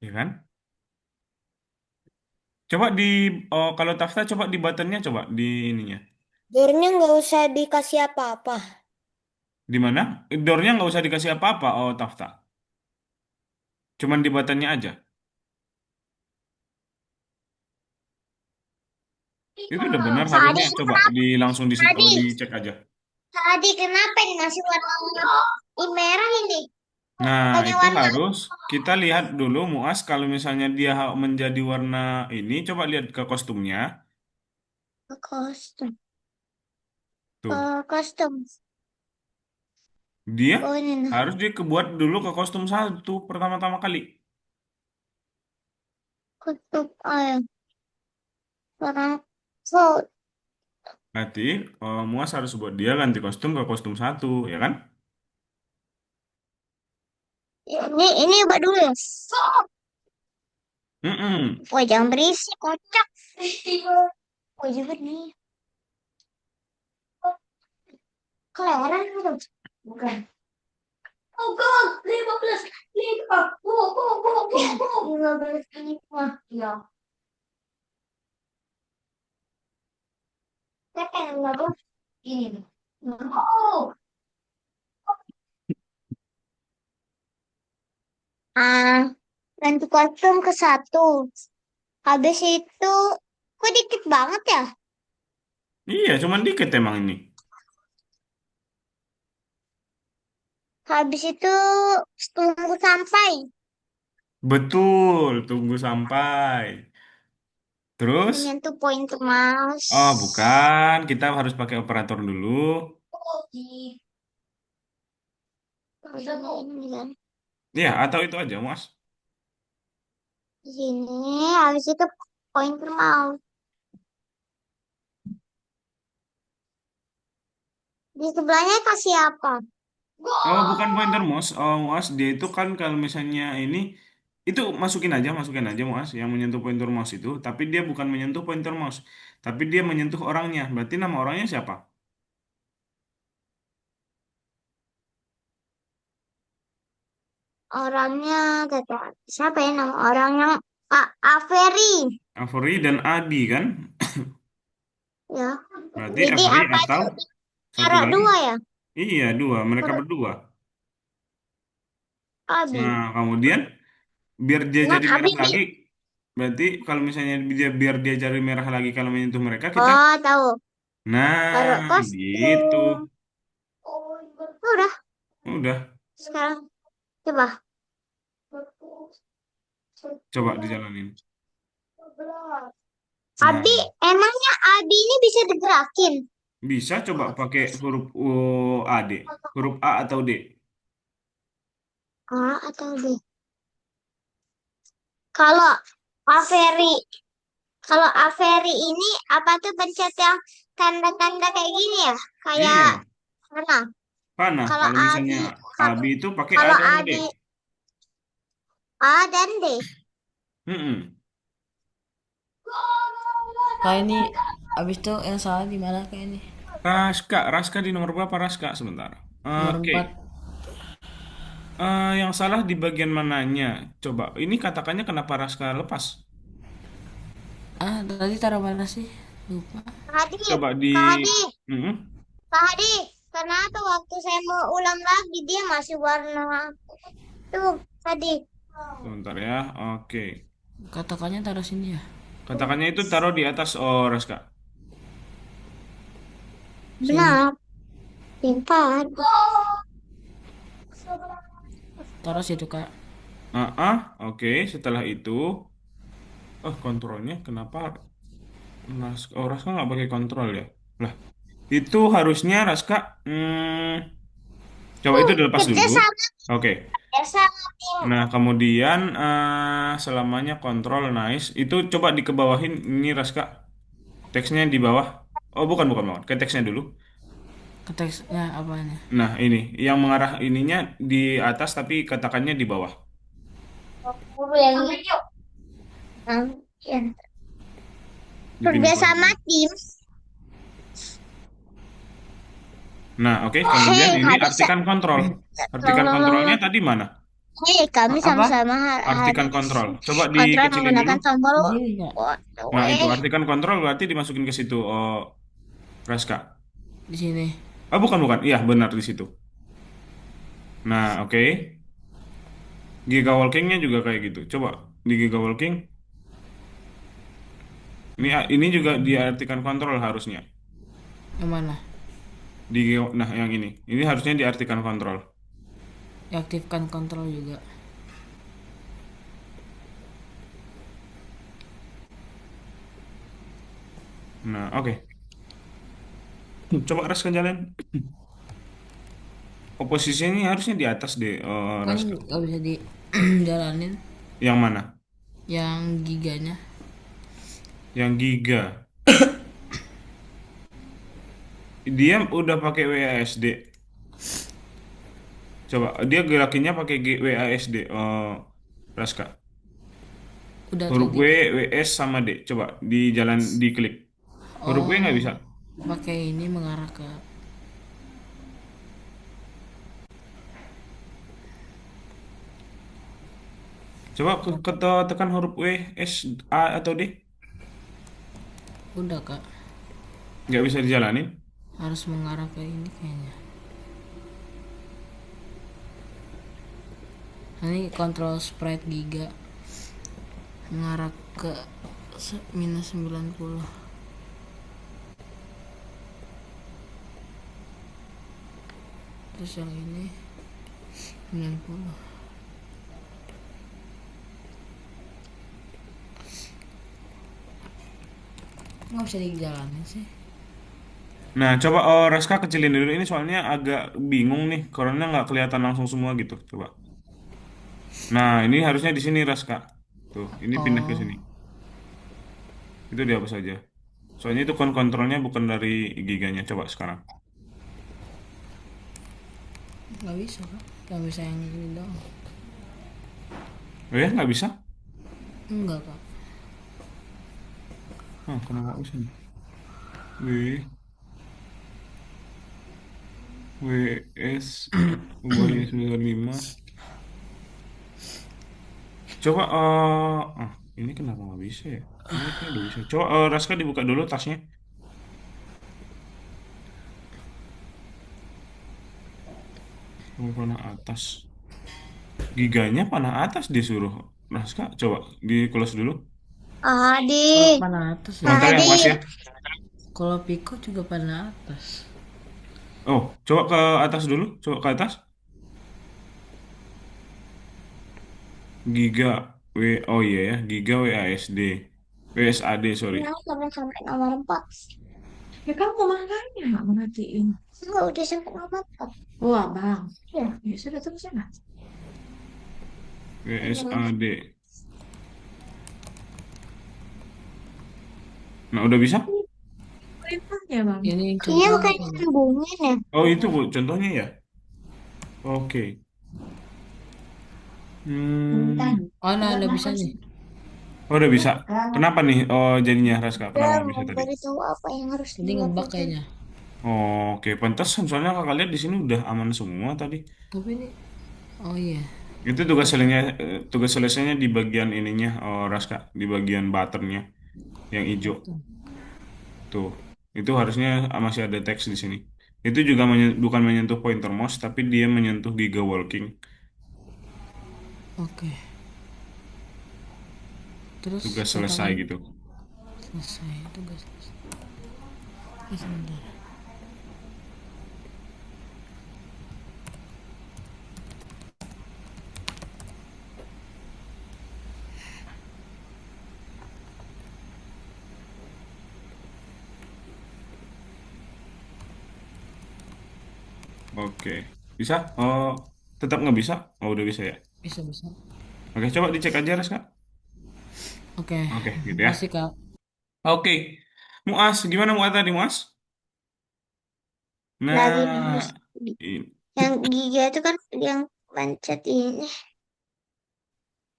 ya kan? Coba di kalau Tafta coba di buttonnya coba di ininya. Dornya nggak usah dikasih apa-apa. Di mana? Doornya nggak usah dikasih apa-apa Tafta. Cuman di buttonnya aja. Itu udah benar Tadi harusnya. Coba kenapa? di langsung di Tadi, dicek aja. tadi kenapa ini masih warna merah ini? Nah, Bukannya itu warna harus kita lihat dulu Muas kalau misalnya dia menjadi warna ini, coba lihat ke kostumnya. kostum. Tuh, Kostum. dia Oh ini nah. harus dia kebuat dulu ke kostum satu pertama-tama kali. Kostum. Oh ya. Warna full. Berarti Muas harus buat dia ganti kostum ke kostum satu, ya kan? Ini ubah dulu ya. Mm-mm. Wah jangan berisik kocak. Oh juga nih. Keleran gitu. Bukan. Oh God, 15 lima. Go. 15 lima. Ya. Saya pengen ngomong ini nih. Oh. Ah, ganti kostum ke satu. Habis itu, kok dikit banget ya? Iya, cuman dikit emang ini. Habis itu, tunggu sampai. Betul, tunggu sampai. Terus, Menyentuh pointer mouse. oh bukan, kita harus pakai operator dulu. Ini kan. Iya, atau itu aja, Mas. Di sini, habis itu pointer mouse. Di sebelahnya kasih apa? Oh, bukan pointer mouse. Oh, mouse dia itu kan kalau misalnya ini itu masukin aja mouse yang menyentuh pointer mouse itu, tapi dia bukan menyentuh pointer mouse, tapi dia menyentuh orangnya. Berarti nama orangnya siapa? Orangnya, kata siapa ya nama orangnya? Pak Averi. Avery dan Adi kan? Ya. Berarti Jadi Avery apa atau itu? satu Cara lagi? dua ya? Iya, dua. Mereka berdua. Nah, Abi. kemudian biar dia Ingat jadi merah Habibie. lagi, berarti kalau misalnya dia biar dia jadi merah lagi kalau menyentuh mereka kita. Oh, tahu. Taruh Nah, gitu. kostum. Udah, Udah, sekarang coba. coba dijalanin. Nah, Abi, emangnya Abi ini bisa digerakin? bisa coba pakai huruf AD, huruf A atau D. A atau B? Kalau Averi, kalau Averi ini apa tuh pencet yang tanda-tanda kayak gini ya? Kayak Iya, mana? panah. Kalau Kalau misalnya Adi, AB itu pakai A kalau sama D. Adi A dan D. Mm-mm. Kayak ini abis itu yang salah di mana kayak ini? Raska di nomor berapa Raska? Sebentar. Nomor Oke. 4. Yang salah di bagian mananya? Coba, ini katakannya kenapa Raska lepas? Ah, tadi taruh mana sih? Lupa. Kak Hadi, Coba di... Kak Hadi, Mm-mm. Kak Hadi. Kenapa waktu saya mau ulang lagi dia masih warna tuh tadi? Sebentar ya. Oke. Katakannya taruh sini ya. Katakannya itu taruh di atas Raska. Sini. Benar. Simpan. Taruh situ kak. Oke. Setelah itu, oh kontrolnya kenapa Raska nggak pakai kontrol ya? Lah, itu harusnya Raska, coba itu dilepas Kerja dulu. sama, Oke. kerja sama tim. Nah, kemudian selamanya kontrol nice. Itu coba dikebawahin ini Raska. Teksnya di bawah. Oh, bukan, bukan, bukan. Ke teksnya dulu. Ke teksnya apanya? Nah, ini yang mengarah ininya di atas tapi katakannya di bawah. Yang ya. Kerja Dipindah sama posisi. tim. Nah, oke. Kemudian Hei, ini nggak bisa. artikan kontrol. Long, Artikan long, long, kontrolnya long. tadi mana? Hei, kami Apa? sama-sama Artikan harus kontrol. Coba kontrol dikecilin dulu. menggunakan tombol. Di sini kak. Nah, itu Weh. artikan kontrol berarti dimasukin ke situ. Oh, Raska. Di sini. Oh, bukan, bukan. Iya, benar di situ. Nah, oke. Giga walkingnya juga kayak gitu. Coba di giga walking. Ini juga diartikan kontrol harusnya. Yang mana? Nah, yang ini. Ini harusnya diartikan kontrol. Diaktifkan kontrol juga. Nah, oke. Coba Raska jalan. Posisinya ini harusnya di atas deh, Kan Raska. nggak bisa di jalanin. Yang mana? Yang giganya. Yang giga. Dia udah pakai WASD. Coba dia gerakinnya pakai WASD. Raska. Udah Huruf tadi. W, WS sama D. Coba di jalan diklik. Huruf W nggak Oh, bisa. pakai ini mengarah ke. Coba tekan huruf W, S, A atau D. Udah kak. Nggak bisa dijalanin. Harus mengarah ke ini kayaknya. Ini kontrol sprite giga mengarah ke minus 90. Terus yang ini 90. Nggak bisa dijalanin sih. Nah, coba Raska kecilin dulu ini soalnya agak bingung nih, karena nggak kelihatan langsung semua gitu. Coba. Nah, ini harusnya di sini Raska. Tuh, ini pindah ke Oh, sini. Itu dihapus saja. Soalnya itu kontrolnya bukan dari giganya. Coba sekarang. nggak bisa kak. Nggak bisa yang ini dong. Oh ya, nggak bisa? Enggak kak. Kenapa nggak bisa nih? W, W, S, ubahnya 95. Coba, ini kenapa nggak bisa ya? Ini harusnya udah bisa. Coba Raska dibuka dulu tasnya. Sampai panah atas. Giganya panah atas disuruh. Raska, coba di close dulu. Oh, Adik, panah atas ya. Sebentar yang pas adik. ya. Kalau Pico juga panah atas. Oh, coba ke atas dulu. Coba ke atas. Giga oh iya ya, Giga WASD. WSAD, sorry. Nah, sampai nomor 4. Ya kamu makanya nggak merhatiin. Enggak, udah sampai nomor 4. Wah, bang. Ya, Ya sudah terus ya, Mas. WSAD. Nah, udah bisa? Perintahnya, bang. Ini yang iya contohnya bukan apa nih? nyambungin ya. Oh, itu Bu, contohnya ya. Oke. Perintah. Hmm. Oh, nah Udah udah bisa nafas. nih. Oh, udah bisa. Kenapa nih? Oh, jadinya Raska. Dia Kenapa nggak bisa tadi? memberitahu apa yang harus Jadi ngebug dilakukan. kayaknya. Oke, pantesan soalnya kakak lihat di sini udah aman semua tadi. Tapi ini, oh iya. Itu tugas selesainya di bagian ininya, Raska, di bagian buttonnya yang hijau. Betul. Tuh, itu harusnya masih ada teks di sini. Itu juga bukan menyentuh pointer mouse, tapi dia menyentuh giga walking. Oke. Terus Tugas selesai katakan gitu. selesai tugas. Sebentar. Oke. Bisa? Oh, tetap nggak bisa? Oh, udah bisa ya. Bisa bisa. Oke, coba dicek aja, Ras, Kak. Oke, Oke, gitu ya. makasih Kak. Oke. Muas, gimana Muas tadi, Muas? Lagi Nah, harus yang giga itu kan yang pencet ini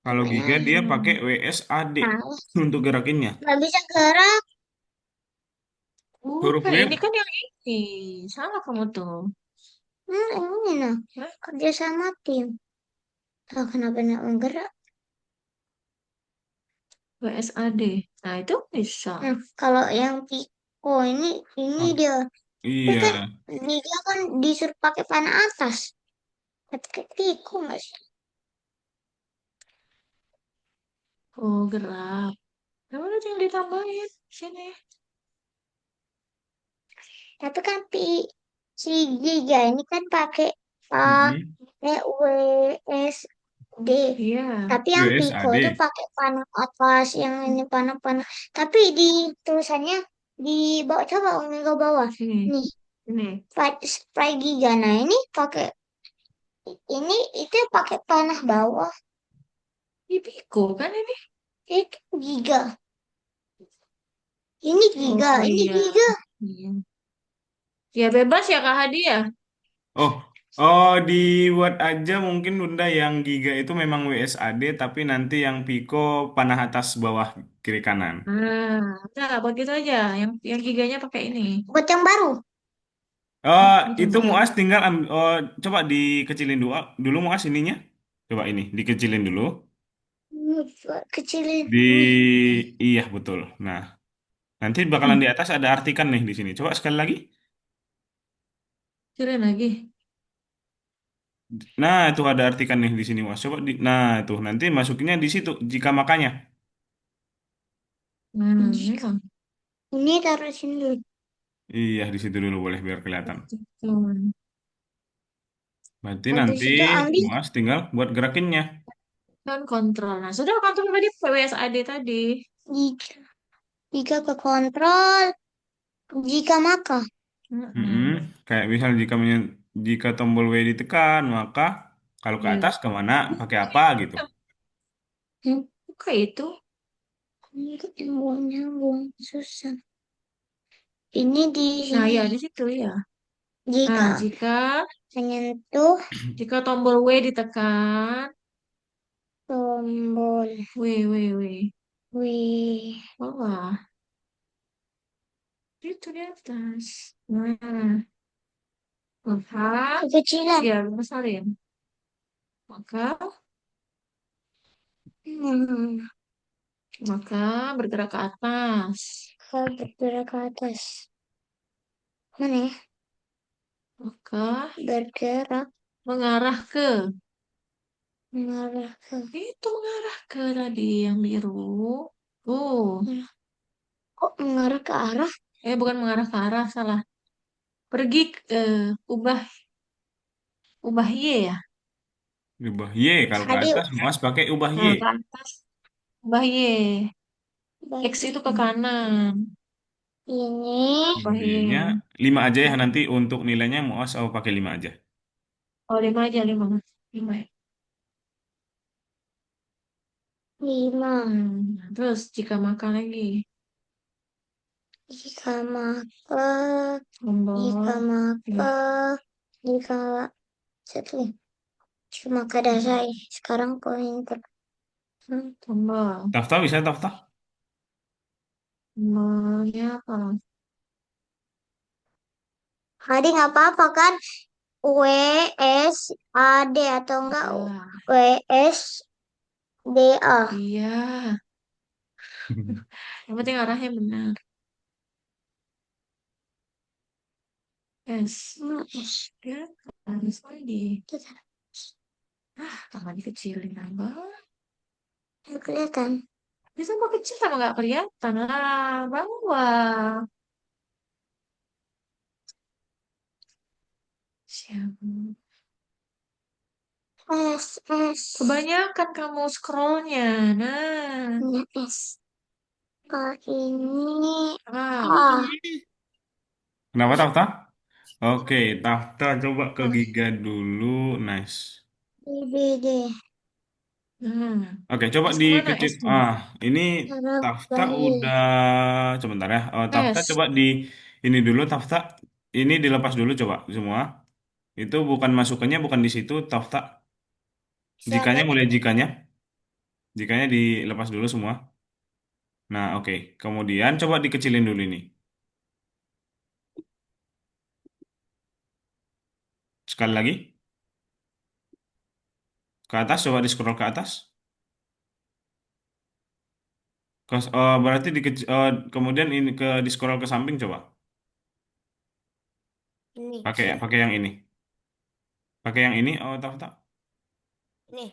kalau namanya. Giga dia pakai WSAD Nah, untuk gerakinnya. nggak bisa gerak. Huruf Bukan, ini W, kan yang ini. Salah kamu tuh. Ini nah Hah? kerja sama tim. Tahu kenapa nggak menggerak? WSAD. Nah, itu bisa. Kalau yang Pico ini oh, dia. Tapi iya. kan dia kan disuruh pakai panah atas. Pakai Pico nggak sih? Oh, gerak. Ya udah tinggal ditambahin. Sini. Tapi kan si Giga ini kan Mm-mm. pakai WSD. Iya. Tapi yang Pico itu WSAD. pakai panah atas, yang ini panah-panah. Tapi di tulisannya di bawah, coba Umi ke bawah. Sini. Nih, Sini. spray giga. Nah, ini pakai ini itu pakai panah bawah. Ini Piko kan ini? Itu giga. Ini giga, Oh ini iya. giga. Iya. Ya bebas ya Kak Hadiah. Oh, oh dibuat aja mungkin Bunda yang Giga itu memang WSAD tapi nanti yang Pico panah atas bawah kiri kanan. Nah, udah buat gitu aja. Yang giganya pakai ini. Buat yang baru. Oh, Buat yang itu baru. Muas tinggal oh, coba dikecilin dulu dulu Muas ininya. Coba ini dikecilin dulu. Buat kecilin. Di Nih. iya betul. Nah, nanti bakalan Hmm, di atas ada artikan nih di sini. Coba sekali lagi. kirain lagi. Nah, itu ada artikan nih di sini Muas. Coba nah, tuh nanti masukinnya di situ jika makanya. Nah, ini kan. Ini taruh sini dulu. Iya, di situ dulu boleh biar kelihatan. Tuh. Berarti Habis nanti itu ambil Mas tinggal buat gerakinnya. Kan kontrol. Nah, sudah kontrol tadi WSAD tadi. jika, jika ke kontrol. Jika maka. Mm-mm. Mm-mm. Kayak misal jika tombol W ditekan, maka kalau ke Iya. atas kemana, pakai apa gitu. Hmm, Buka itu. Enggak nyambung-nyambung. Susah. Ini di Nah, sini. ya di situ ya. Nah, Jika menyentuh jika tombol W ditekan, tombol W W bawah. Itu di atas. Nah, maka kekecilan. ya besarin. Maka Hmm, maka bergerak ke atas. Kalau bergerak ke atas. Mana ya? Maka Bergerak mengarah ke mengarah ke. itu mengarah ke tadi yang biru. Oh, Kok mengarah ke arah? bukan mengarah ke arah, salah. Pergi ke ubah ubah Y ya. Ubah Y, kalau ke Tadi atas Mas pakai ubah Y. Nah, ke atas ubah Y. X bagi itu ke kanan. ini Ubah Y-nya Y. 5 aja ya nanti untuk nilainya Mas mau pakai 5 aja. Oh, 5 aja, 5. 5 ya. 5. Terus jika makan lagi. Jika maka, jika Tombol. maka, Ya, jika satu. Cuma kada saya. Sekarang pointer. tombol. Tafta bisa tafta? Tombolnya apa? Hari nggak apa-apa kan? W S A D atau enggak Ya, W S D A. iya. Yang penting arahnya benar. S. S. Ya, harus lagi. Tangan dikecilin abang. Nggak kelihatan. Bisa mau kecil sama nggak kelihatan lah. Bawah. Siapa? S. Kebanyakan kamu scrollnya. Nah. Ini S. Kalau ini Ah, A. Kenapa tafta? Oke, Tafta coba ke Nah, Giga dulu. Nice. DBD. Oke, coba S kemana dikecil. S-nya? Ah, ini Huruf Tafta bayi. udah. Sebentar ya. Oh, Tafta S. coba di ini dulu. Tafta ini dilepas dulu coba semua. Itu bukan masukannya bukan di situ. Tafta. Siapa Jikanya tuh? mulai jikanya. Jikanya dilepas dulu semua. Nah, oke. Kemudian coba dikecilin dulu ini. Sekali lagi. Ke atas, coba di scroll ke atas. Berarti kemudian ini ke di scroll ke samping coba. Ini, Pakai sini. pakai yang ini. Pakai yang ini. Oh, Tafta. Nih.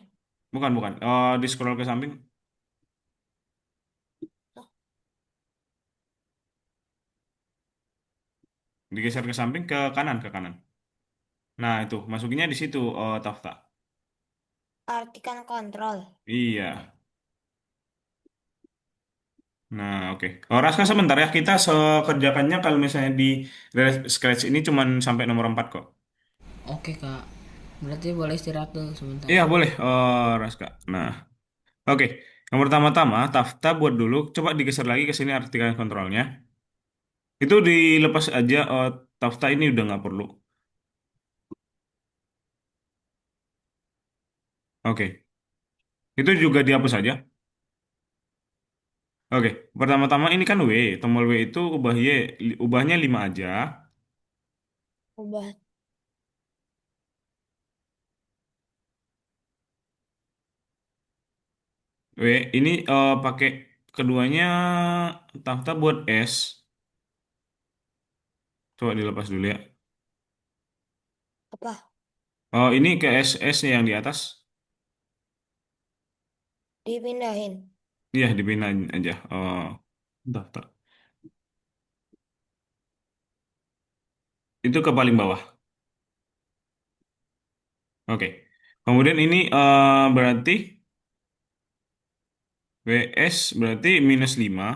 Bukan, bukan. Di scroll ke samping. Oh, Digeser ke samping ke kanan, ke kanan. Nah, itu masukinnya di situ, Tafta. artikan kontrol. Iya. Nah, oke. Raska sebentar ya. Kita sekerjakannya kalau misalnya di Scratch ini cuman sampai nomor 4 kok. Oke kak. Berarti boleh istirahat dulu sebentar. Iya, boleh, Raska. Nah, oke. Yang pertama-tama, Tafta buat dulu. Coba digeser lagi ke sini artikel kontrolnya. Itu dilepas aja, Tafta ini udah nggak perlu. Oke. Itu juga dihapus aja. Oke. Pertama-tama ini kan W. Tombol W itu ubah Y. Ubahnya 5 aja. Ubah. W ini pakai keduanya Tafta buat S. Coba dilepas dulu ya. Apa? Oh, ini ke S S yang di atas. Dipindahin. Iya, dipindahin aja. Oh, Tafta. Itu ke paling bawah. Oke. Kemudian ini berarti WS berarti -5.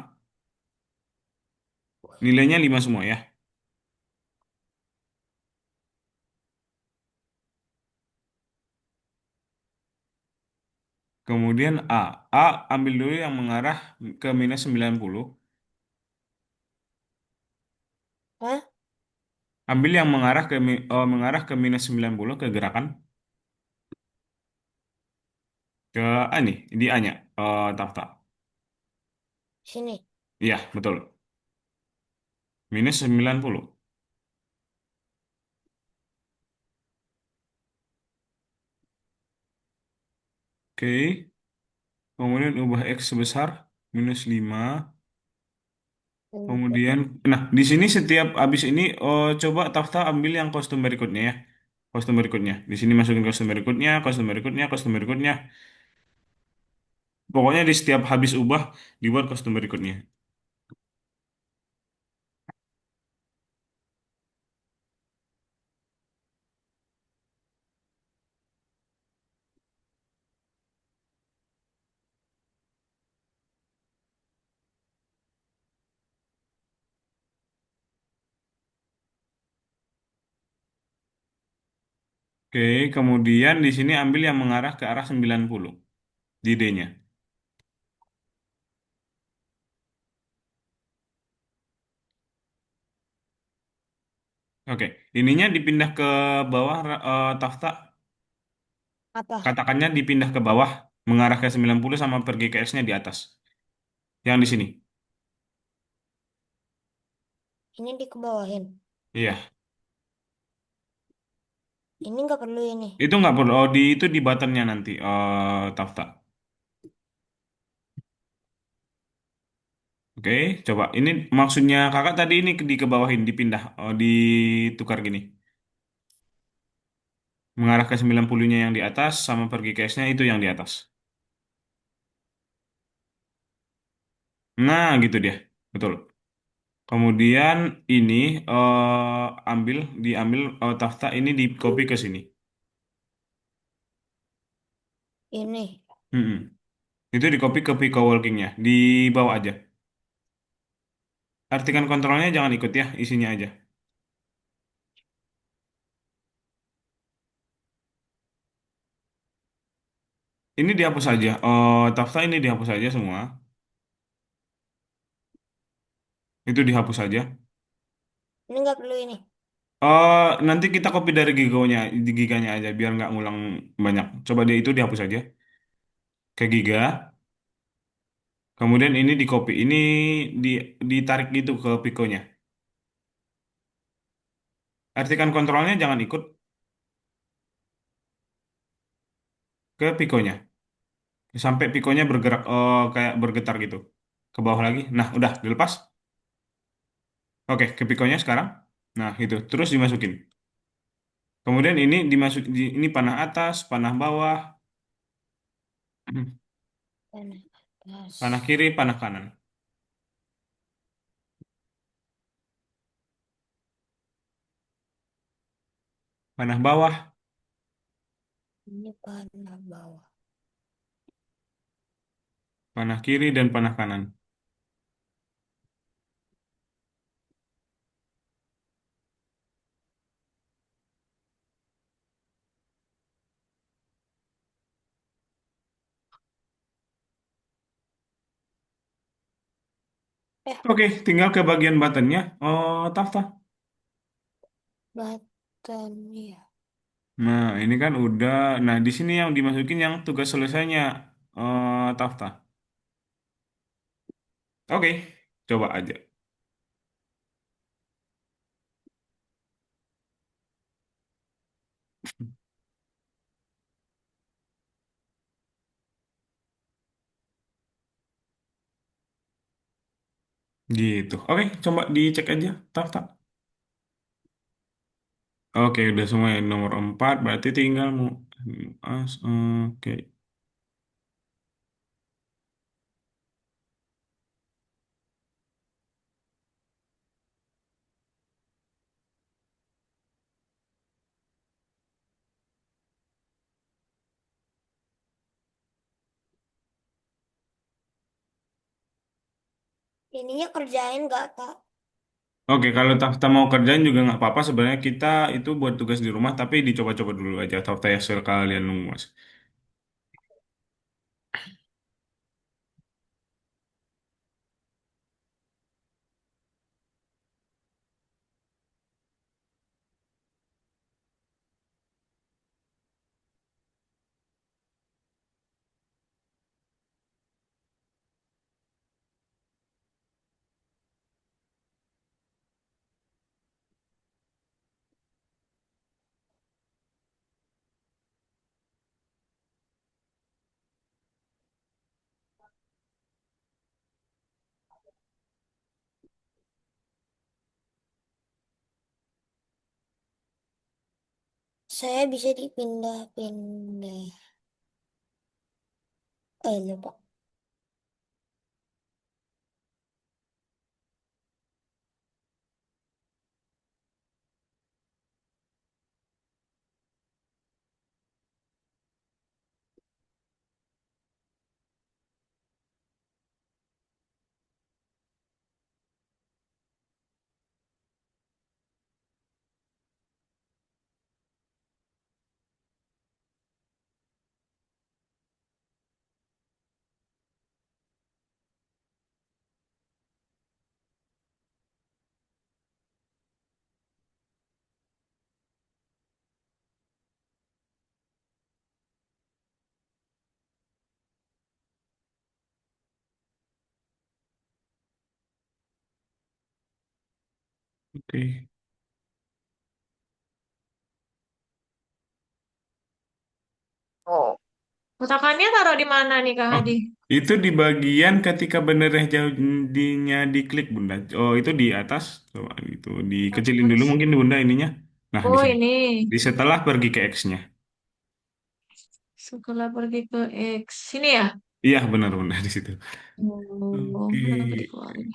Nilainya 5 semua ya. Kemudian A. A ambil dulu yang mengarah ke -90. Hah? Ambil yang mengarah ke -90 ke gerakan. Ke A nih, di A-nya. Tafta. Sini. Iya, betul. -90. Oke. Kemudian ubah X sebesar -5. Kemudian, nah di sini setiap habis ini coba Tafta ambil yang kostum berikutnya ya. Kostum berikutnya. Di sini masukin kostum berikutnya, kostum berikutnya, kostum berikutnya. Pokoknya di setiap habis ubah dibuat kostum berikutnya. Oke, kemudian di sini ambil yang mengarah ke arah 90 di D-nya. Oke, ininya dipindah ke bawah Tafta. Apa? Katakannya dipindah ke bawah mengarah ke 90 sama pergi ke S-nya di atas. Yang di sini. Ini dikebawahin. Iya, Ini nggak perlu ini. itu nggak perlu. Itu di buttonnya nanti, Tafta. Oke, coba. Ini maksudnya kakak tadi ini dikebawahin, dipindah, ditukar gini. Mengarah ke 90-nya yang di atas sama pergi ke S-nya itu yang di atas. Nah, gitu dia. Betul. Kemudian ini diambil Tafta ini di copy ke sini. Ini. Mm-mm. Itu di copy ke co-working-nya. Di bawah aja. Artikan kontrolnya jangan ikut ya, isinya aja. Ini dihapus saja. Tafta ini dihapus saja semua. Itu dihapus saja. Ini nggak perlu ini. Nanti kita copy dari gigonya, di giganya aja biar nggak ngulang banyak. Coba dia itu dihapus aja ke giga. Kemudian ini di copy, ini di ditarik gitu ke pikonya. Artikan kontrolnya jangan ikut ke pikonya sampai pikonya bergerak kayak bergetar gitu ke bawah lagi. Nah, udah dilepas. Oke, ke pikonya sekarang. Nah, itu terus dimasukin. Kemudian ini ini panah atas, panah bawah, Panah atas. panah kiri, panah kanan. Panah bawah, Ini panah bawah. panah kiri dan panah kanan. Eh, Oke, tinggal ke bagian buttonnya. Oh, Tafta. button ya. Nah, ini kan udah. Nah, di sini yang dimasukin yang tugas selesainya, Tafta. Oke, coba aja. Gitu. Oke, coba dicek aja, Tafta. Oke, udah semua ya. Nomor 4 berarti tinggal mau. Oke. Ininya kerjain nggak, Kak? Oke, kalau Tafta mau kerjain juga nggak apa-apa. Sebenarnya kita itu buat tugas di rumah, tapi dicoba-coba dulu aja. Tafta ya, kalian nunggu, Mas. Saya bisa dipindah-pindah. Lupa. Oke. Oh. Kotakannya taruh di mana nih Kak Oh, Hadi? itu di bagian ketika benernya jauhnya diklik Bunda. Oh, itu di atas. Coba itu dikecilin dulu Atas. mungkin Bunda ininya. Nah, di Oh sini. ini. Di setelah pergi ke X-nya. Setelah pergi ke X. Sini ya? Iya, benar benar di situ. Oh, Oke. kenapa dikeluarin?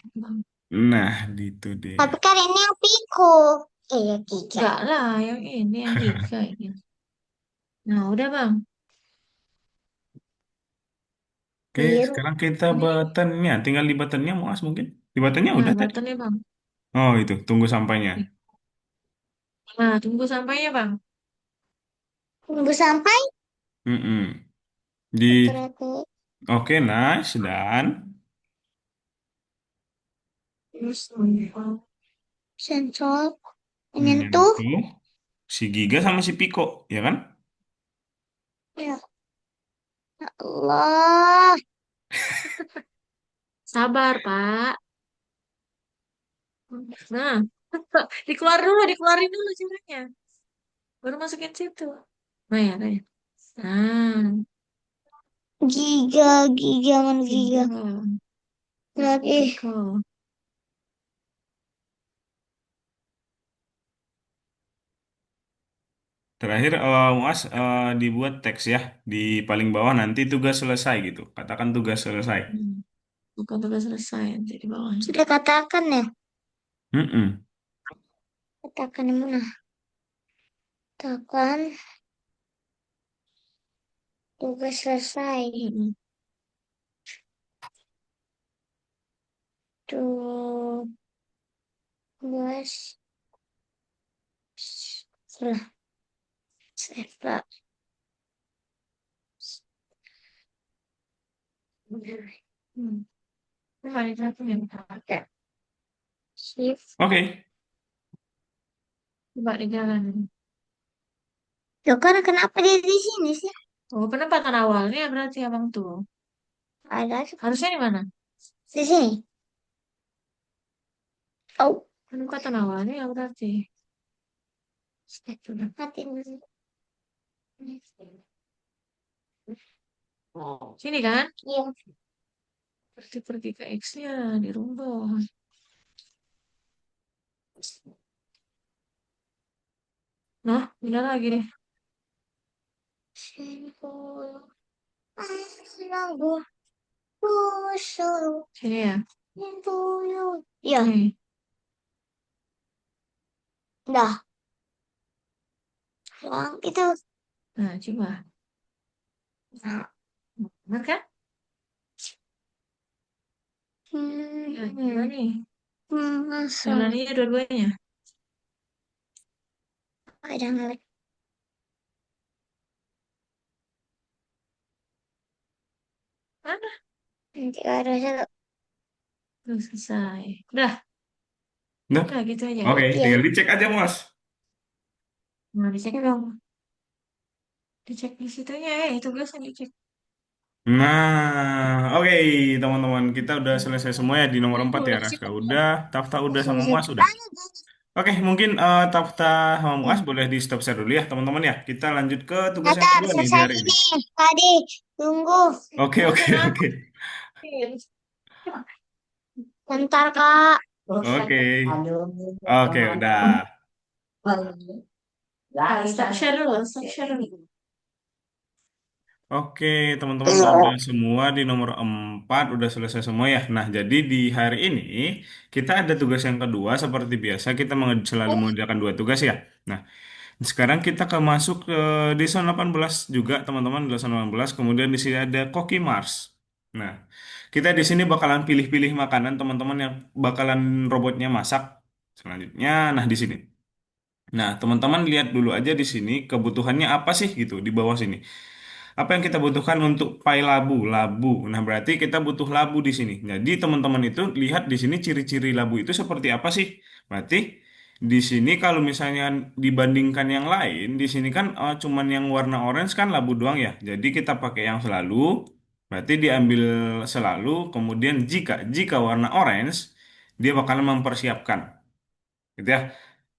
Nah, gitu deh. Tapi kan ini yang Piku. Iya, tiga. Enggak lah, yang ini yang tiga ini. Nah, udah Bang. Oke, Biru. sekarang kita Ini, buttonnya. Tinggal di buttonnya Muas mungkin. Di buttonnya nah udah tadi. buttonnya Bang. Oh, itu. Tunggu sampainya. Nah, tunggu sampainya Bang. Tunggu sampai Mm-mm. Di Rata-rata oke, nice dan sensor menyentuh. menyentuh si Giga sama si Piko, ya kan? Ya Allah. Sabar, Pak. Nah, dikeluarin dulu caranya. Baru masukin situ. Nah, ya, nah, ya. Nah, Giga, giga, mana giga. tiga. Lagi. Go. Terakhir, Muas, dibuat teks ya di paling bawah nanti tugas selesai gitu. Katakan tugas selesai. Bukan tugas selesai, nanti di bawahnya. Sudah katakan ya. Mm-mm. Katakan yang mana? Katakan tugas selesai. Mm-mm. Tugas selesai. Hmm. Coba dijelasin. Shift. Oke. Coba dijalanin. Loh, karena kenapa dia di sini sih? Oh, penempatan awalnya berarti abang tuh. Ada Harusnya di mana? di sini. Oh, Penempatan awalnya ya berarti. mati. Sini kan? Iya. Berarti pergi ke X-nya, dirubah. Nah, benar lagi deh. Simpul. Lagu busuk. Sini ya. Simpul. Iya, Nih. dah. Yang itu. Nah, coba. Nah. Benar kan? Ya, gimana nih? Masuk. Jalan aja dua-duanya. Ada ngelik. Mana? Nanti ada satu. Tuh, selesai. Udah, Udah. udah gitu aja. Oke, Iya. tinggal dicek aja, Muas. Nah, dicek dong. Dicek di situnya, tugasnya dicek. Nah, oke teman-teman, kita udah selesai semua ya di nomor 4 ya, Udah Raska. cukup Udah, kan? Tafta udah sama Selesai. Muas udah. Oke, mungkin Tafta sama Ya. Muas boleh di stop share dulu ya, teman-teman ya. Kita lanjut ke tugas yang Bentar, kedua nih di selesai hari ini. ini. Tadi, tunggu. Oke, Nah, oke, kenapa? oke. Bentar, Kak. Oke. Oke, udah. Stop share dulu, stop share dulu. Oke, teman-teman udah semua di nomor 4 udah selesai semua ya. Nah, jadi di hari ini kita ada tugas yang kedua seperti biasa kita selalu mengerjakan dua tugas ya. Nah, sekarang kita ke masuk ke di zona 18 juga teman-teman, di zona 18 kemudian di sini ada Cookie Mars. Nah, kita di sini bakalan pilih-pilih makanan teman-teman yang bakalan robotnya masak selanjutnya. Nah, di sini. Nah, teman-teman lihat dulu aja di sini kebutuhannya apa sih gitu di bawah sini. Apa yang kita butuhkan untuk pai labu? Labu. Nah, berarti kita butuh labu di sini. Jadi, teman-teman itu lihat di sini ciri-ciri labu itu seperti apa sih? Berarti di sini kalau misalnya dibandingkan yang lain, di sini kan cuman yang warna orange kan labu doang ya. Jadi kita pakai yang selalu. Berarti diambil selalu. Kemudian jika warna orange, dia bakalan mempersiapkan, gitu ya.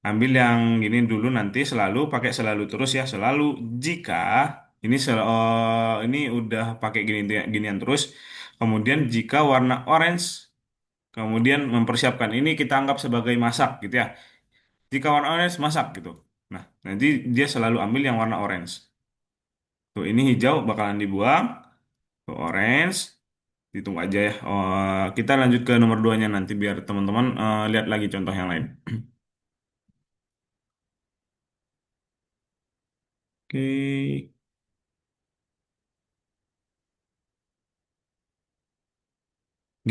Ambil yang gini dulu nanti selalu pakai selalu terus ya selalu jika ini udah pakai ginian terus kemudian jika warna orange kemudian mempersiapkan ini kita anggap sebagai masak gitu ya jika warna orange masak gitu nah nanti dia selalu ambil yang warna orange tuh ini hijau bakalan dibuang tuh orange ditunggu aja ya kita lanjut ke nomor 2-nya nanti biar teman-teman lihat lagi contoh yang lain. Oke.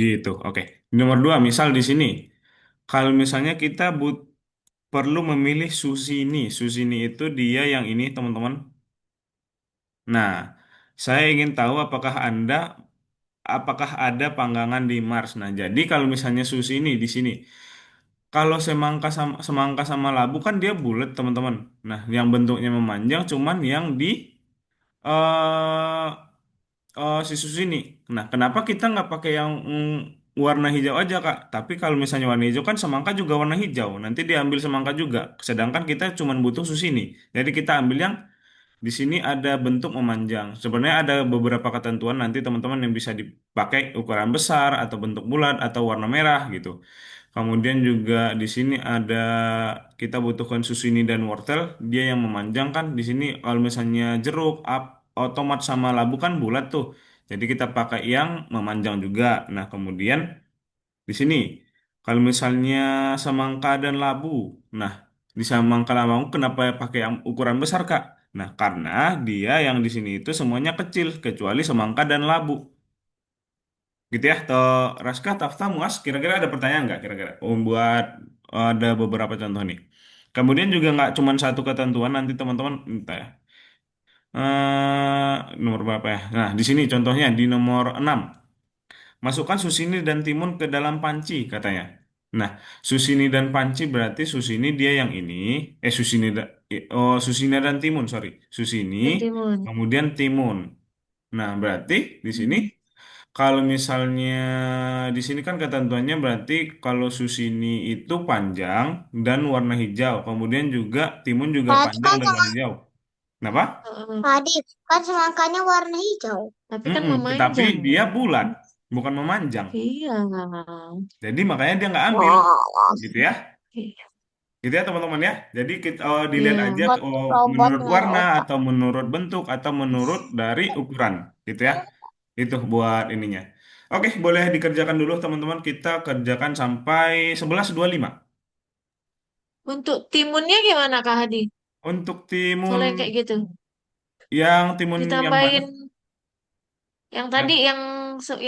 Gitu, oke. Nomor dua, misal di sini, kalau misalnya kita perlu memilih Susini, Susini itu dia yang ini, teman-teman. Nah, Saya ingin tahu apakah ada panggangan di Mars. Nah, jadi kalau misalnya sushi ini di sini, kalau semangka sama labu kan dia bulat, teman-teman. Nah, yang bentuknya memanjang cuman yang di eh si sushi ini. Nah, kenapa kita nggak pakai yang warna hijau aja, Kak? Tapi kalau misalnya warna hijau kan semangka juga warna hijau. Nanti diambil semangka juga. Sedangkan kita cuman butuh sushi ini. Jadi kita ambil yang di sini ada bentuk memanjang. Sebenarnya ada beberapa ketentuan nanti teman-teman yang bisa dipakai ukuran besar atau bentuk bulat atau warna merah gitu. Kemudian juga di sini ada kita butuhkan susini dan wortel, dia yang memanjang kan. Di sini kalau misalnya jeruk, tomat sama labu kan bulat tuh. Jadi kita pakai yang memanjang juga. Nah, kemudian di sini kalau misalnya semangka dan labu. Nah, di semangka labu kenapa pakai yang ukuran besar, Kak? Nah, karena dia yang di sini itu semuanya kecil kecuali semangka dan labu. Gitu ya. Toh Raska, Tafta, Muas, kira-kira ada pertanyaan nggak kira-kira? Buat ada beberapa contoh nih. Kemudian juga nggak cuma satu ketentuan nanti teman-teman entah ya. Nomor berapa ya? Nah, di sini contohnya di nomor 6. Masukkan susini dan timun ke dalam panci katanya. Nah, susini dan panci berarti susini dia yang ini, susina dan timun, sorry. Susini, Dan timun. kemudian timun. Nah, berarti di sini Hmm. kalau misalnya di sini kan ketentuannya berarti kalau susini itu panjang dan warna hijau, kemudian juga timun juga Tadi panjang kan dan warna sama hijau. Kenapa? tadi kan semangkanya warna hijau. Tapi kan Mm-mm, tetapi memanjang. dia bulat, bukan memanjang. Iya. Jadi makanya dia nggak ambil, Wah, gitu ya. Iya. Gitu ya teman-teman ya. Jadi kita dilihat aja Iya. robot menurut nggak ada warna otak. atau menurut bentuk atau menurut dari ukuran, gitu ya. Itu buat ininya. Oke, boleh dikerjakan dulu teman-teman. Kita kerjakan sampai 11.25. Untuk timunnya gimana Kak Hadi? Untuk timun Kalau yang kayak gitu. timun yang mana? Ditambahin yang tadi Yang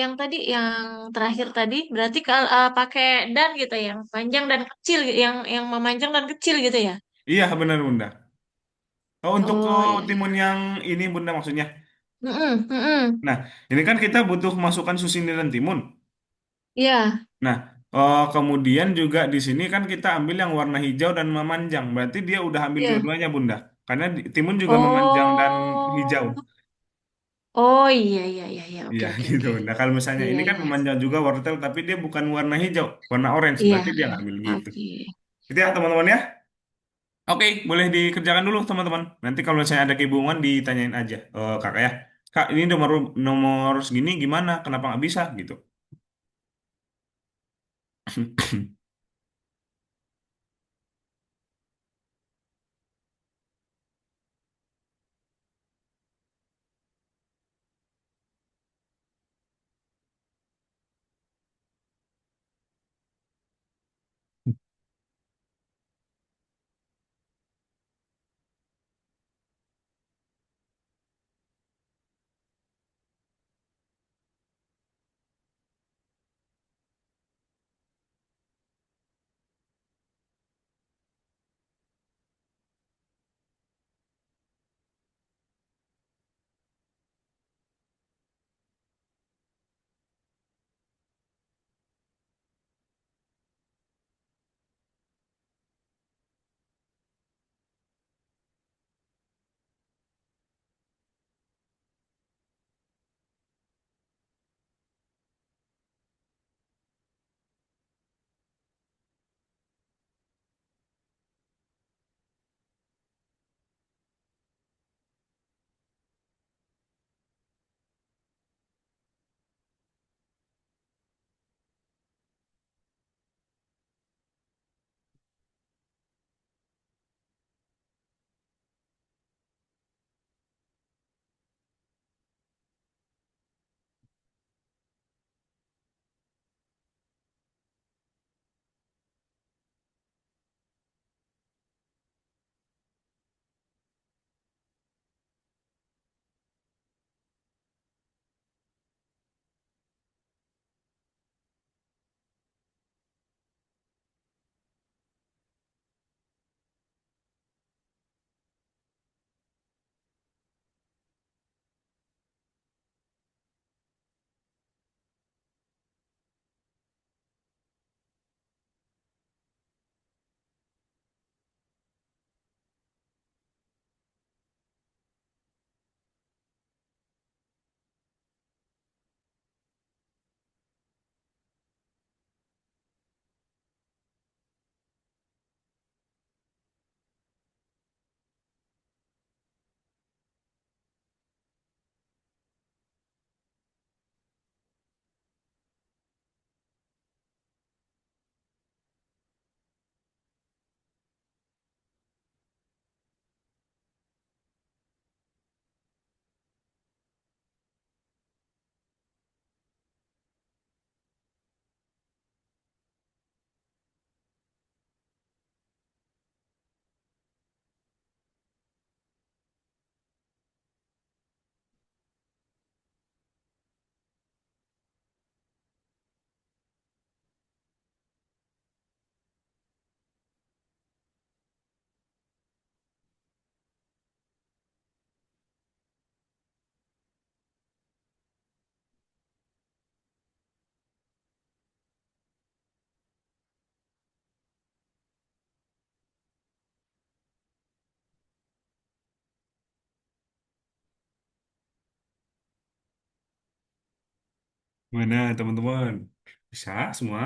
yang tadi yang terakhir tadi berarti kalau pakai dan gitu yang panjang dan kecil yang memanjang dan kecil gitu ya. iya benar Bunda. Oh, untuk Oh iya iya. timun yang ini Bunda maksudnya. Mm-mm, mm-mm. Nah, ini kan kita butuh masukkan susini dan timun. Iya, Nah, kemudian juga di sini kan kita ambil yang warna hijau dan memanjang. Berarti dia udah ambil iya. dua-duanya, Bunda. Karena timun juga memanjang dan hijau. Oh. Oh iya iya iya iya. Oke Iya, oke gitu. oke. Nah, kalau misalnya Iya ini kan iya. memanjang juga wortel, tapi dia bukan warna hijau, warna orange. Iya. Berarti dia nggak ambil gitu. Oke. Itu ya, teman-teman ya. Oke, boleh dikerjakan dulu, teman-teman. Nanti kalau misalnya ada kebingungan, ditanyain aja, kakak ya. Kak, ini nomor nomor segini gimana? Kenapa nggak bisa? Gitu. Mana teman-teman? Bisa semua?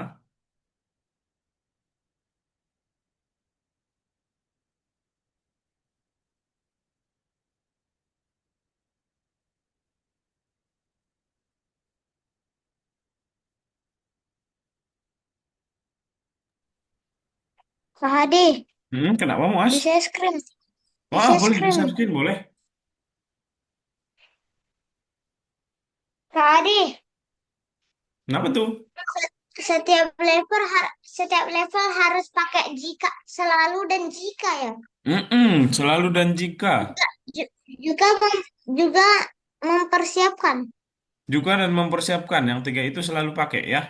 Kak Hadi, Kenapa Mas? bisa es krim. Wah, Bisa es boleh krim. bisa bikin boleh. Kak Hadi, Kenapa tuh? setiap level harus pakai jika selalu dan jika ya. Selalu dan jika. Ju- Juga juga mempersiapkan. Juga dan mempersiapkan. Yang tiga itu selalu pakai ya,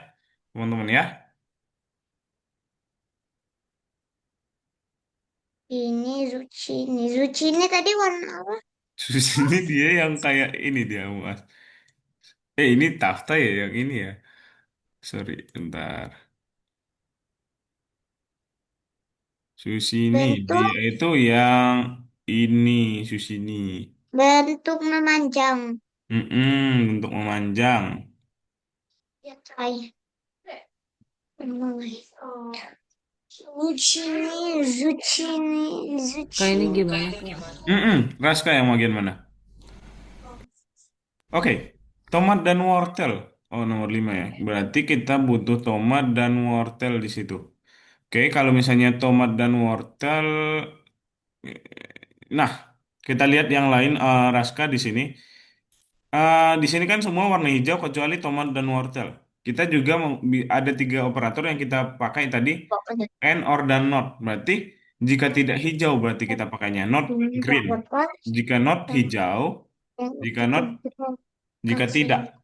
teman-teman ya. Ini zucchini. Zucchini tadi warna apa? Terus ini dia yang kayak ini dia Mas. Ini Tafta ya yang ini ya. Sorry, bentar. Susini, Bentuk dia itu yang ini Susini. bentuk memanjang. Untuk memanjang. Ay, zucchini, zucchini, Kak ini zucchini. gimana kak? Raska yang bagian mana? Oke, tomat dan wortel. Oh, nomor 5 ya. Berarti kita butuh tomat dan wortel di situ. Oke, kalau misalnya tomat dan wortel, nah kita lihat yang lain Raska di sini. Di sini kan semua warna hijau kecuali tomat dan wortel. Kita juga ada tiga operator yang kita pakai tadi, Pokoknya. and, or, dan not. Berarti jika tidak hijau berarti kita pakainya not green. Jika not hijau, jika not, jika tidak,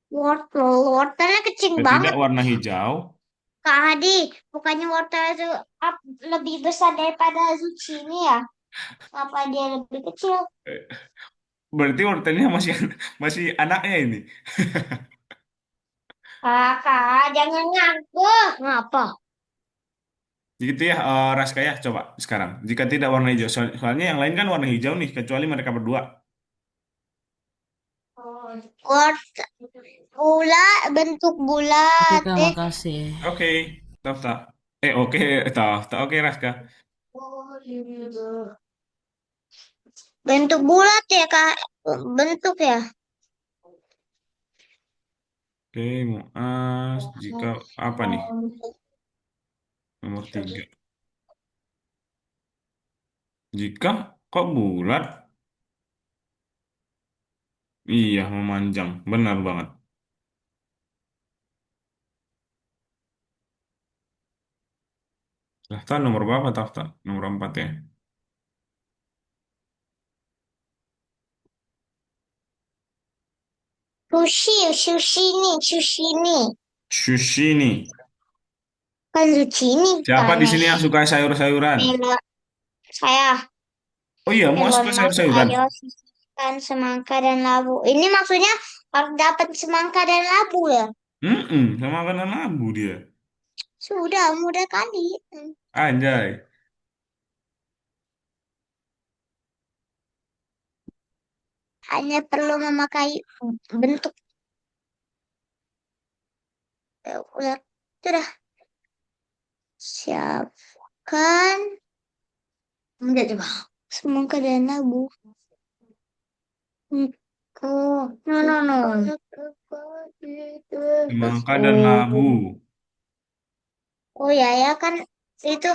Wortel, wortelnya kecil jika tidak banget. warna hijau. Kak Hadi, bukannya wortel itu lebih besar daripada zucchini ya? Apa dia lebih kecil? Berarti wortelnya masih masih anaknya ini. Kakak, jangan ngaku. Ngapa? Gitu ya, Raskaya, coba sekarang. Jika tidak warna hijau, soalnya yang lain kan warna hijau nih, kecuali mereka berdua. Wortel, bentuk Oke bulat. kak, makasih. Oke, Tafta. Oke, Tafta. Oke, Raska. Bentuk bulat ya, Kak. Bentuk ya. Oke, Muas. Jika apa nih? Nomor 3. Jika kok bulat? Iya, memanjang. Benar banget. Tafta nomor berapa, Tafta? Nomor 4 ya. Sushi. Sushi nih. Kan zucchini, Siapa kan di sini yang suka sayur-sayuran? Melo, saya Oh iya, Muas melon suka mas, sayur-sayuran. ayo sisihkan semangka dan labu. Ini maksudnya harus dapat semangka dan labu ya? Sama makanan abu dia. Sudah, mudah kali. Anjay. Hanya perlu memakai bentuk ular. Sudah, siapkan. Enggak coba. Semangka dan labu. Oh, no. Semangka dan labu. Oh, oh ya kan itu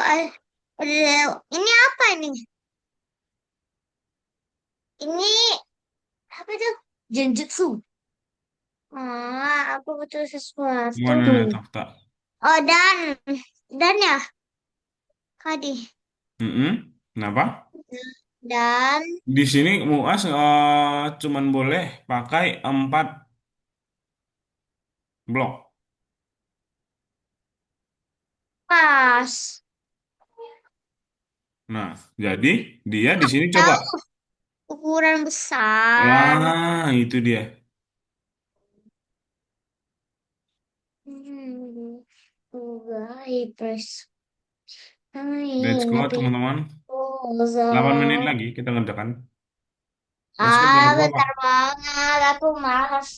ini apa ini? Ini apa tuh? Genjutsu. Aku butuh sesuatu. Gimana nih, Tafta? Oh, dan ya, Kadi. Kenapa? Dan Di sini Muas cuman boleh pakai 4 blok. pas. Nah, jadi dia di sini coba. Tahu ukuran besar. Wah, itu dia. Press. Let's go, Tapi teman-teman. 8 menit oh, lagi kita ngerjakan. Let's go, jangan lupa, Pak. bentar banget. Aku malas.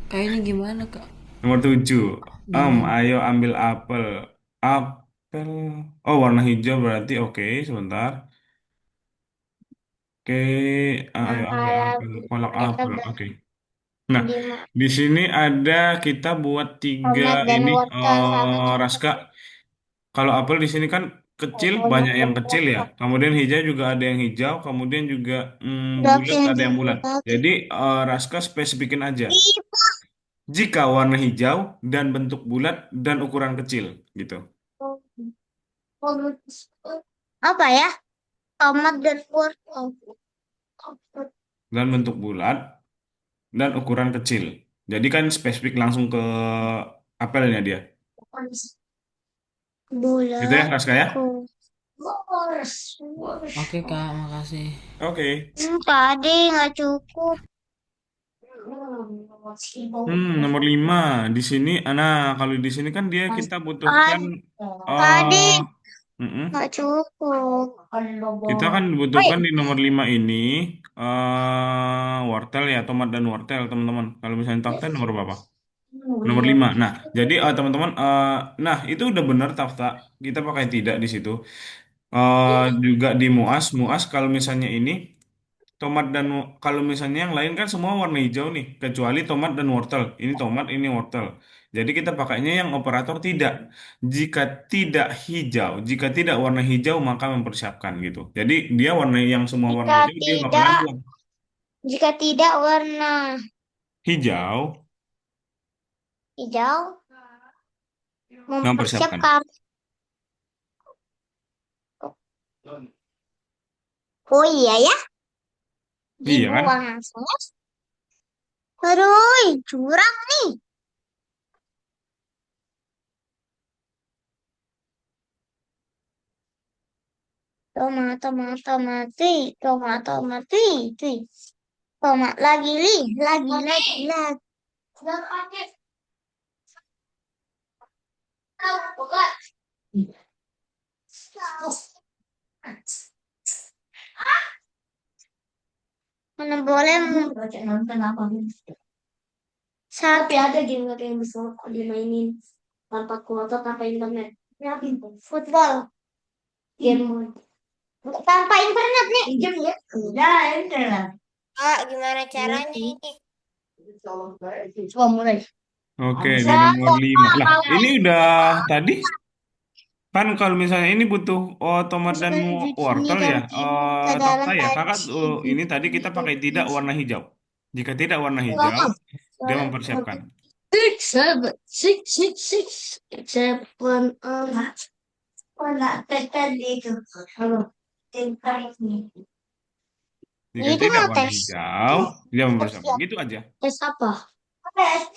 Kak ini gimana kak? Nomor 7. Iya. Ayo ambil apel. Apel. Oh, warna hijau berarti oke, sebentar. Oke, Nah, ayo ambil kalau apel. Kolak kita apel. Oke. ganti Nah, di di sini ada kita buat tiga tomat dan ini wortel sama Raska. cabai. Kalau apel di sini kan kecil, Tomat banyak dan yang kecil ya. wortel. Kemudian hijau juga ada yang hijau, kemudian juga bulat Daging ada yang bulat. lagi. Jadi Raska spesifikin aja. Ih, Jika warna hijau dan bentuk bulat dan ukuran kecil gitu. apa ya? Tomat dan wortel. Dan bentuk bulat dan ukuran kecil. Jadi kan spesifik langsung ke apelnya dia. Gitu ya, Bulat. Raska ya? Oke Kak, makasih. Oke. Tadi nggak cukup. Nomor 5 di sini. Nah, kalau di sini kan dia kita butuhkan Tadi, tadi eh mm-mm. nggak cukup. Kita kan Woi, dibutuhkan di nomor 5 ini wortel ya, tomat dan wortel, teman-teman. Kalau misalnya Tafta nomor berapa? Nomor 5. Nah, jadi teman-teman, nah itu udah benar Tafta. Kita pakai tidak di situ. Juga di Muas, Muas kalau misalnya ini tomat dan kalau misalnya yang lain kan semua warna hijau nih, kecuali tomat dan wortel. Ini tomat, ini wortel. Jadi kita pakainya yang operator tidak. Jika tidak hijau, jika tidak warna hijau maka mempersiapkan gitu. Jadi dia warna yang semua warna jika hijau dia bakalan tidak, buang. jika tidak warna Hijau hijau, mempersiapkan. mempersiapkan. Oh iya ya, Iya kan? dibuang langsung ya. Aduh, curang nih. Tomat, tomat, tomati, tomat, tomati, tuh. Tomat lagi, lagi. Mana boleh tapi ada game yang bisa dimainin tanpa kuota tanpa internet. Football game tanpa internet nih. Game ya? Enggak, internet. Ah, gimana caranya ini? Coba mulai. Oke, di nomor Satu, 5. Lah, ini udah tadi kan kalau misalnya ini butuh tomat dan ini wortel dan ya. ini ke Tafta dalam ya. Kakak panci ini tadi kita pakai tidak warna hijau. Jika tidak warna hijau, dia mempersiapkan. Six, seven, warna tadi itu. Halo, Jika itu tidak mau warna tes. hijau, dia mempersiapkan. Gitu aja. Tes apa?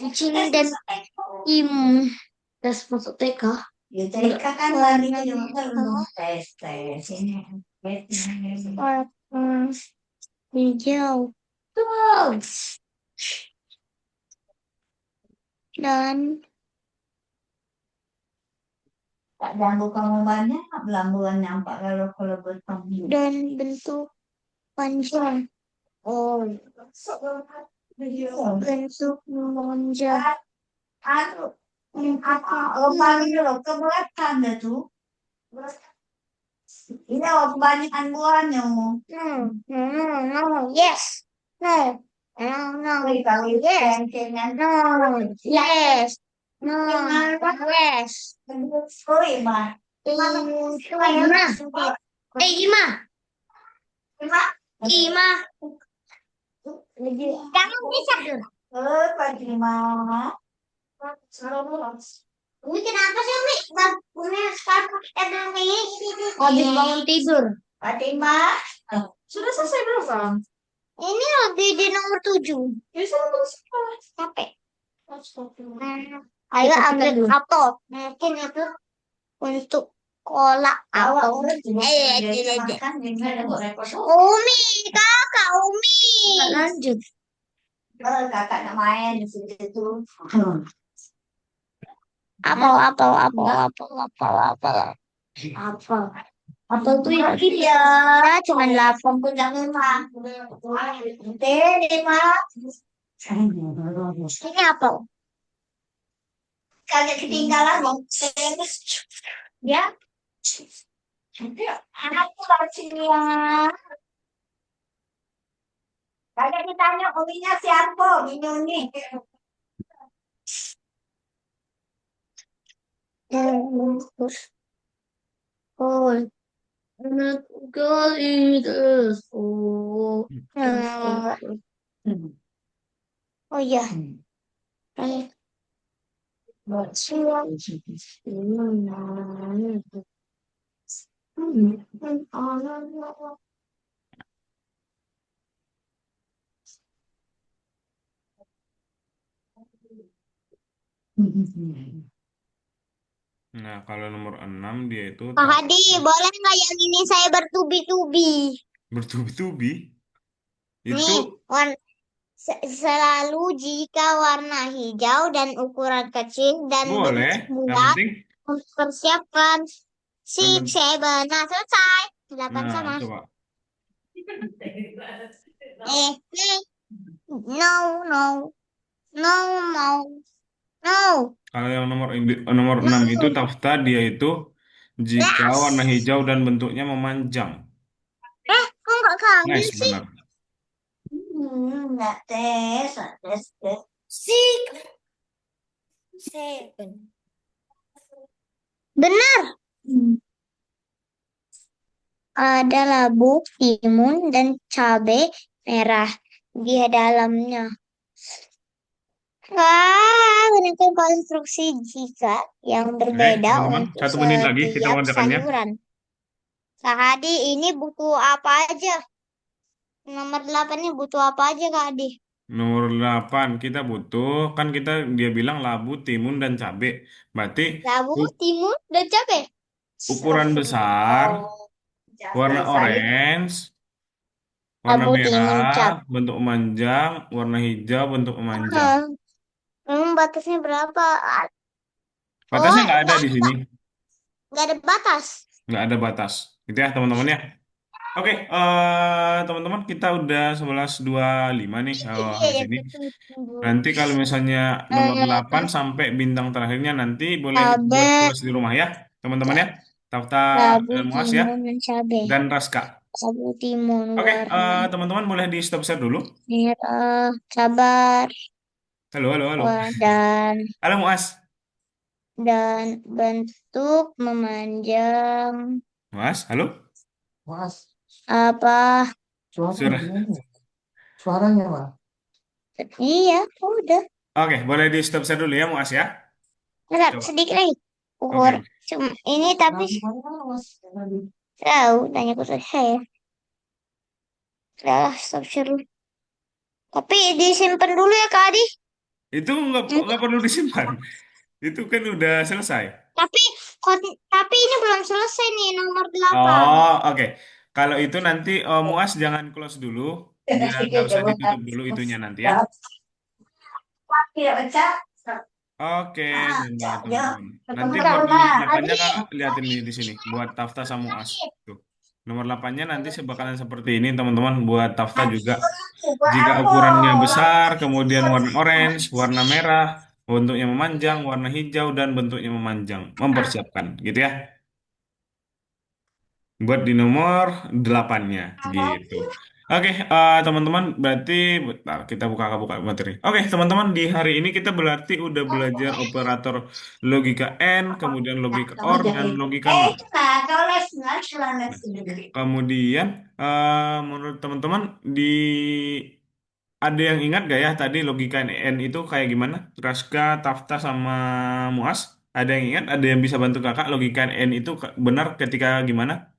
Kucing dan im. Tes masuk TK. Ya, TK kan larinya juga belum tes ini. Warna hijau. Wow. Dan Tak ganggu kamu banyak, belambuan nampak kalau bertemu. dan bentuk panjang. Oh, bentuk lonjong. Aduh, lubang dulu ke belakang dah tuh. Ini kebanyakan buahnya. No, yes. No, Wih, kalau yes. kencengan. No, yes. No, yes. Wih, Mbak. Ima. Ima. Kamu bisa. Pagi mama. Ini kenapa sih, Mi? Punya sekarang kita bilang kayak gini. Habis bangun tidur. Fatimah. Sudah selesai belum, Bang? Ini lagi di nomor 7. Ya, sudah bagus. Capek. Ayo ambil apel. Mungkin itu untuk kolak Awak apel. udah juga makan dengan repot. Umi, kakak Umi. Lanjut. Kakak nak main di situ. Apel. Apel tuh yang ya cuma 8. Aku jangan mah. Teh, Mak. Ini apel. kagak ketinggalan loh. Ya, anakku hasilnya. Kagak ditanya uminya siapa, Minyuni. Oh, oh iya. Eh, Nah, kalau nomor 6 dia itu Kak Hadi, Tafta boleh nggak yang ini saya bertubi-tubi? bertubi-tubi. Nih, Itu selalu jika warna hijau dan ukuran kecil dan boleh. bentuk Yang bulat, penting, mempersiapkan. yang Six, penting. seven, nah selesai. Delapan Nah, sama. coba. Nih. No, no, no, no, no, Kalau yang nomor 6 itu no. Tafta dia itu jika warna Yes. hijau dan bentuknya memanjang. Kok nggak keambil Nice, sih? benar. Nggak tes, tes, tes. Six, seven. Benar. Ada labu, timun, dan cabai merah di dalamnya. Gunakan konstruksi jika yang Oke, berbeda teman-teman. untuk 1 menit lagi kita setiap mengerjakannya. sayuran. Kak Hadi, ini butuh apa aja? Nomor 8 ini butuh apa aja, Kak Hadi? Nomor 8 kita butuh, kan dia bilang labu, timun, dan cabai. Berarti Labu, u- timun, dan cabai. ukuran besar, Oh, warna cabai saya. orange, warna Labu, timun, merah, cabai. bentuk memanjang, warna hijau, bentuk memanjang. Ah, Memang batasnya berapa? Batasnya Oh, nggak ada di sini, nggak ada batas. nggak ada batas. Gitu ya, teman-teman ya. Oke, teman-teman kita udah 11.25 nih Iya, di yang sini. ketemu. Nanti kalau misalnya nomor 8 sampai bintang terakhirnya nanti boleh buat Cabai, tulis di rumah ya, teman-teman ya. Tafta labu, dan Muas ya, timun, dan cabai. dan Raska. Labu, timun, Oke, warna teman-teman boleh di stop share dulu. merah, sabar, Halo, halo, halo. wah, Halo Muas. dan bentuk memanjang Muas, halo. Mas, apa? suaranya Suara. gimana ya? Suaranya, Mas. Iya, udah. Oke, boleh di stop share dulu ya Muas ya. Bentar, Coba. sedikit lagi. Ukur. Oke. Cuma ini tapi Nah, gimana, Mas? Tadi. tahu tanya ke saya. Udah, stop share dulu. Tapi disimpan dulu ya, Kak Adi. Itu nggak perlu disimpan. Itu kan udah selesai. Tapi tapi ini belum selesai nih nomor 8. Oh, oke. Kalau itu nanti Muas jangan close dulu, biar nggak usah ditutup dulu itunya nanti ya. Tidak baca. Oke, Ah, nah ya, teman-teman. Nanti Bentar, buat nomor Mbak. 8-nya kakak liatin nih di sini, buat Tafta sama Muas. Tuh. Nomor 8-nya nanti bakalan seperti ini teman-teman, buat Tafta juga. Buat Jika apa? ukurannya besar, kemudian warna orange, warna merah, bentuknya memanjang, warna hijau, dan bentuknya memanjang. Mempersiapkan, gitu ya. Buat di nomor 8-nya gitu. Oke, teman-teman, berarti bentar, kita buka materi. Oke, teman-teman, di hari ini kita berarti udah belajar operator logika AND, kemudian logika OR, dan logika NOR. Nah, kalau les nggak celana Nah, sendiri. kemudian, menurut teman-teman, ada yang ingat gak ya tadi logika AND itu kayak gimana? Raska, Tafta, sama Muas? Ada yang ingat? Ada yang bisa bantu kakak logika AND itu benar ketika gimana?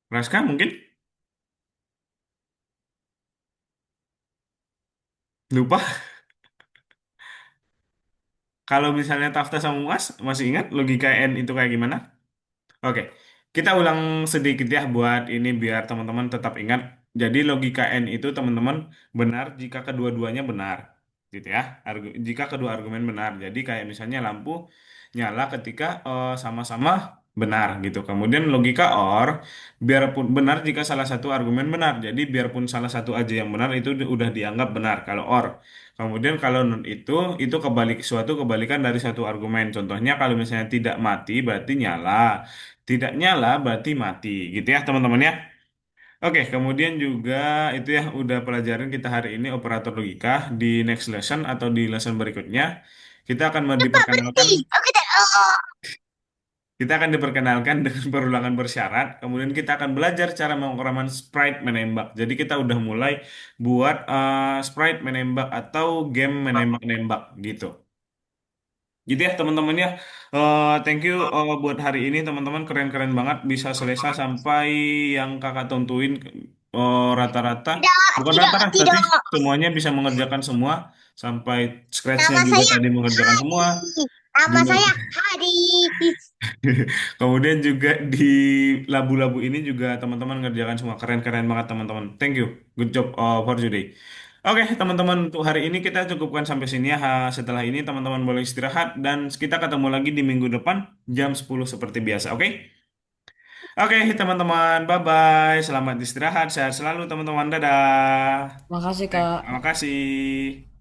Raska mungkin? Lupa. Kalau misalnya Tafta sama Muas, masih ingat logika N itu kayak gimana? Oke, kita ulang sedikit ya buat ini biar teman-teman tetap ingat. Jadi logika N itu teman-teman benar jika kedua-duanya benar. Gitu ya. Jika kedua argumen benar. Jadi kayak misalnya lampu nyala ketika sama-sama benar gitu. Kemudian logika OR, biarpun benar jika salah satu argumen benar. Jadi biarpun salah satu aja yang benar itu udah dianggap benar kalau OR. Kemudian kalau not itu kebalik suatu kebalikan dari satu argumen. Contohnya kalau misalnya tidak mati berarti nyala, tidak nyala berarti mati, gitu ya teman-teman ya. Oke, kemudian juga itu ya udah pelajaran kita hari ini operator logika. Di next lesson atau di lesson berikutnya kita akan diperkenalkan. Oke, deh. Oh. Kita akan diperkenalkan dengan perulangan bersyarat, kemudian kita akan belajar cara pengprograman sprite menembak. Jadi kita udah mulai buat sprite menembak atau game menembak-nembak gitu. Gitu ya teman-teman ya. Thank you buat hari ini teman-teman, keren-keren banget bisa selesai sampai yang kakak tentuin rata-rata. Tidak, Bukan tidak, rata-rata tidak. sih, semuanya bisa mengerjakan semua sampai scratch-nya Nama juga saya tadi mengerjakan semua. Hadi. Nama Gimana? saya Hadi. Kemudian juga di labu-labu ini juga teman-teman ngerjakan semua keren-keren banget teman-teman. Thank you. Good job for today. Oke, teman-teman untuk hari ini kita cukupkan sampai sini ya. Setelah ini teman-teman boleh istirahat dan kita ketemu lagi di minggu depan jam 10 seperti biasa. Oke? Oke, teman-teman. Bye-bye. Selamat istirahat. Sehat selalu teman-teman. Dadah. Makasih Oke, Kak. terima kasih.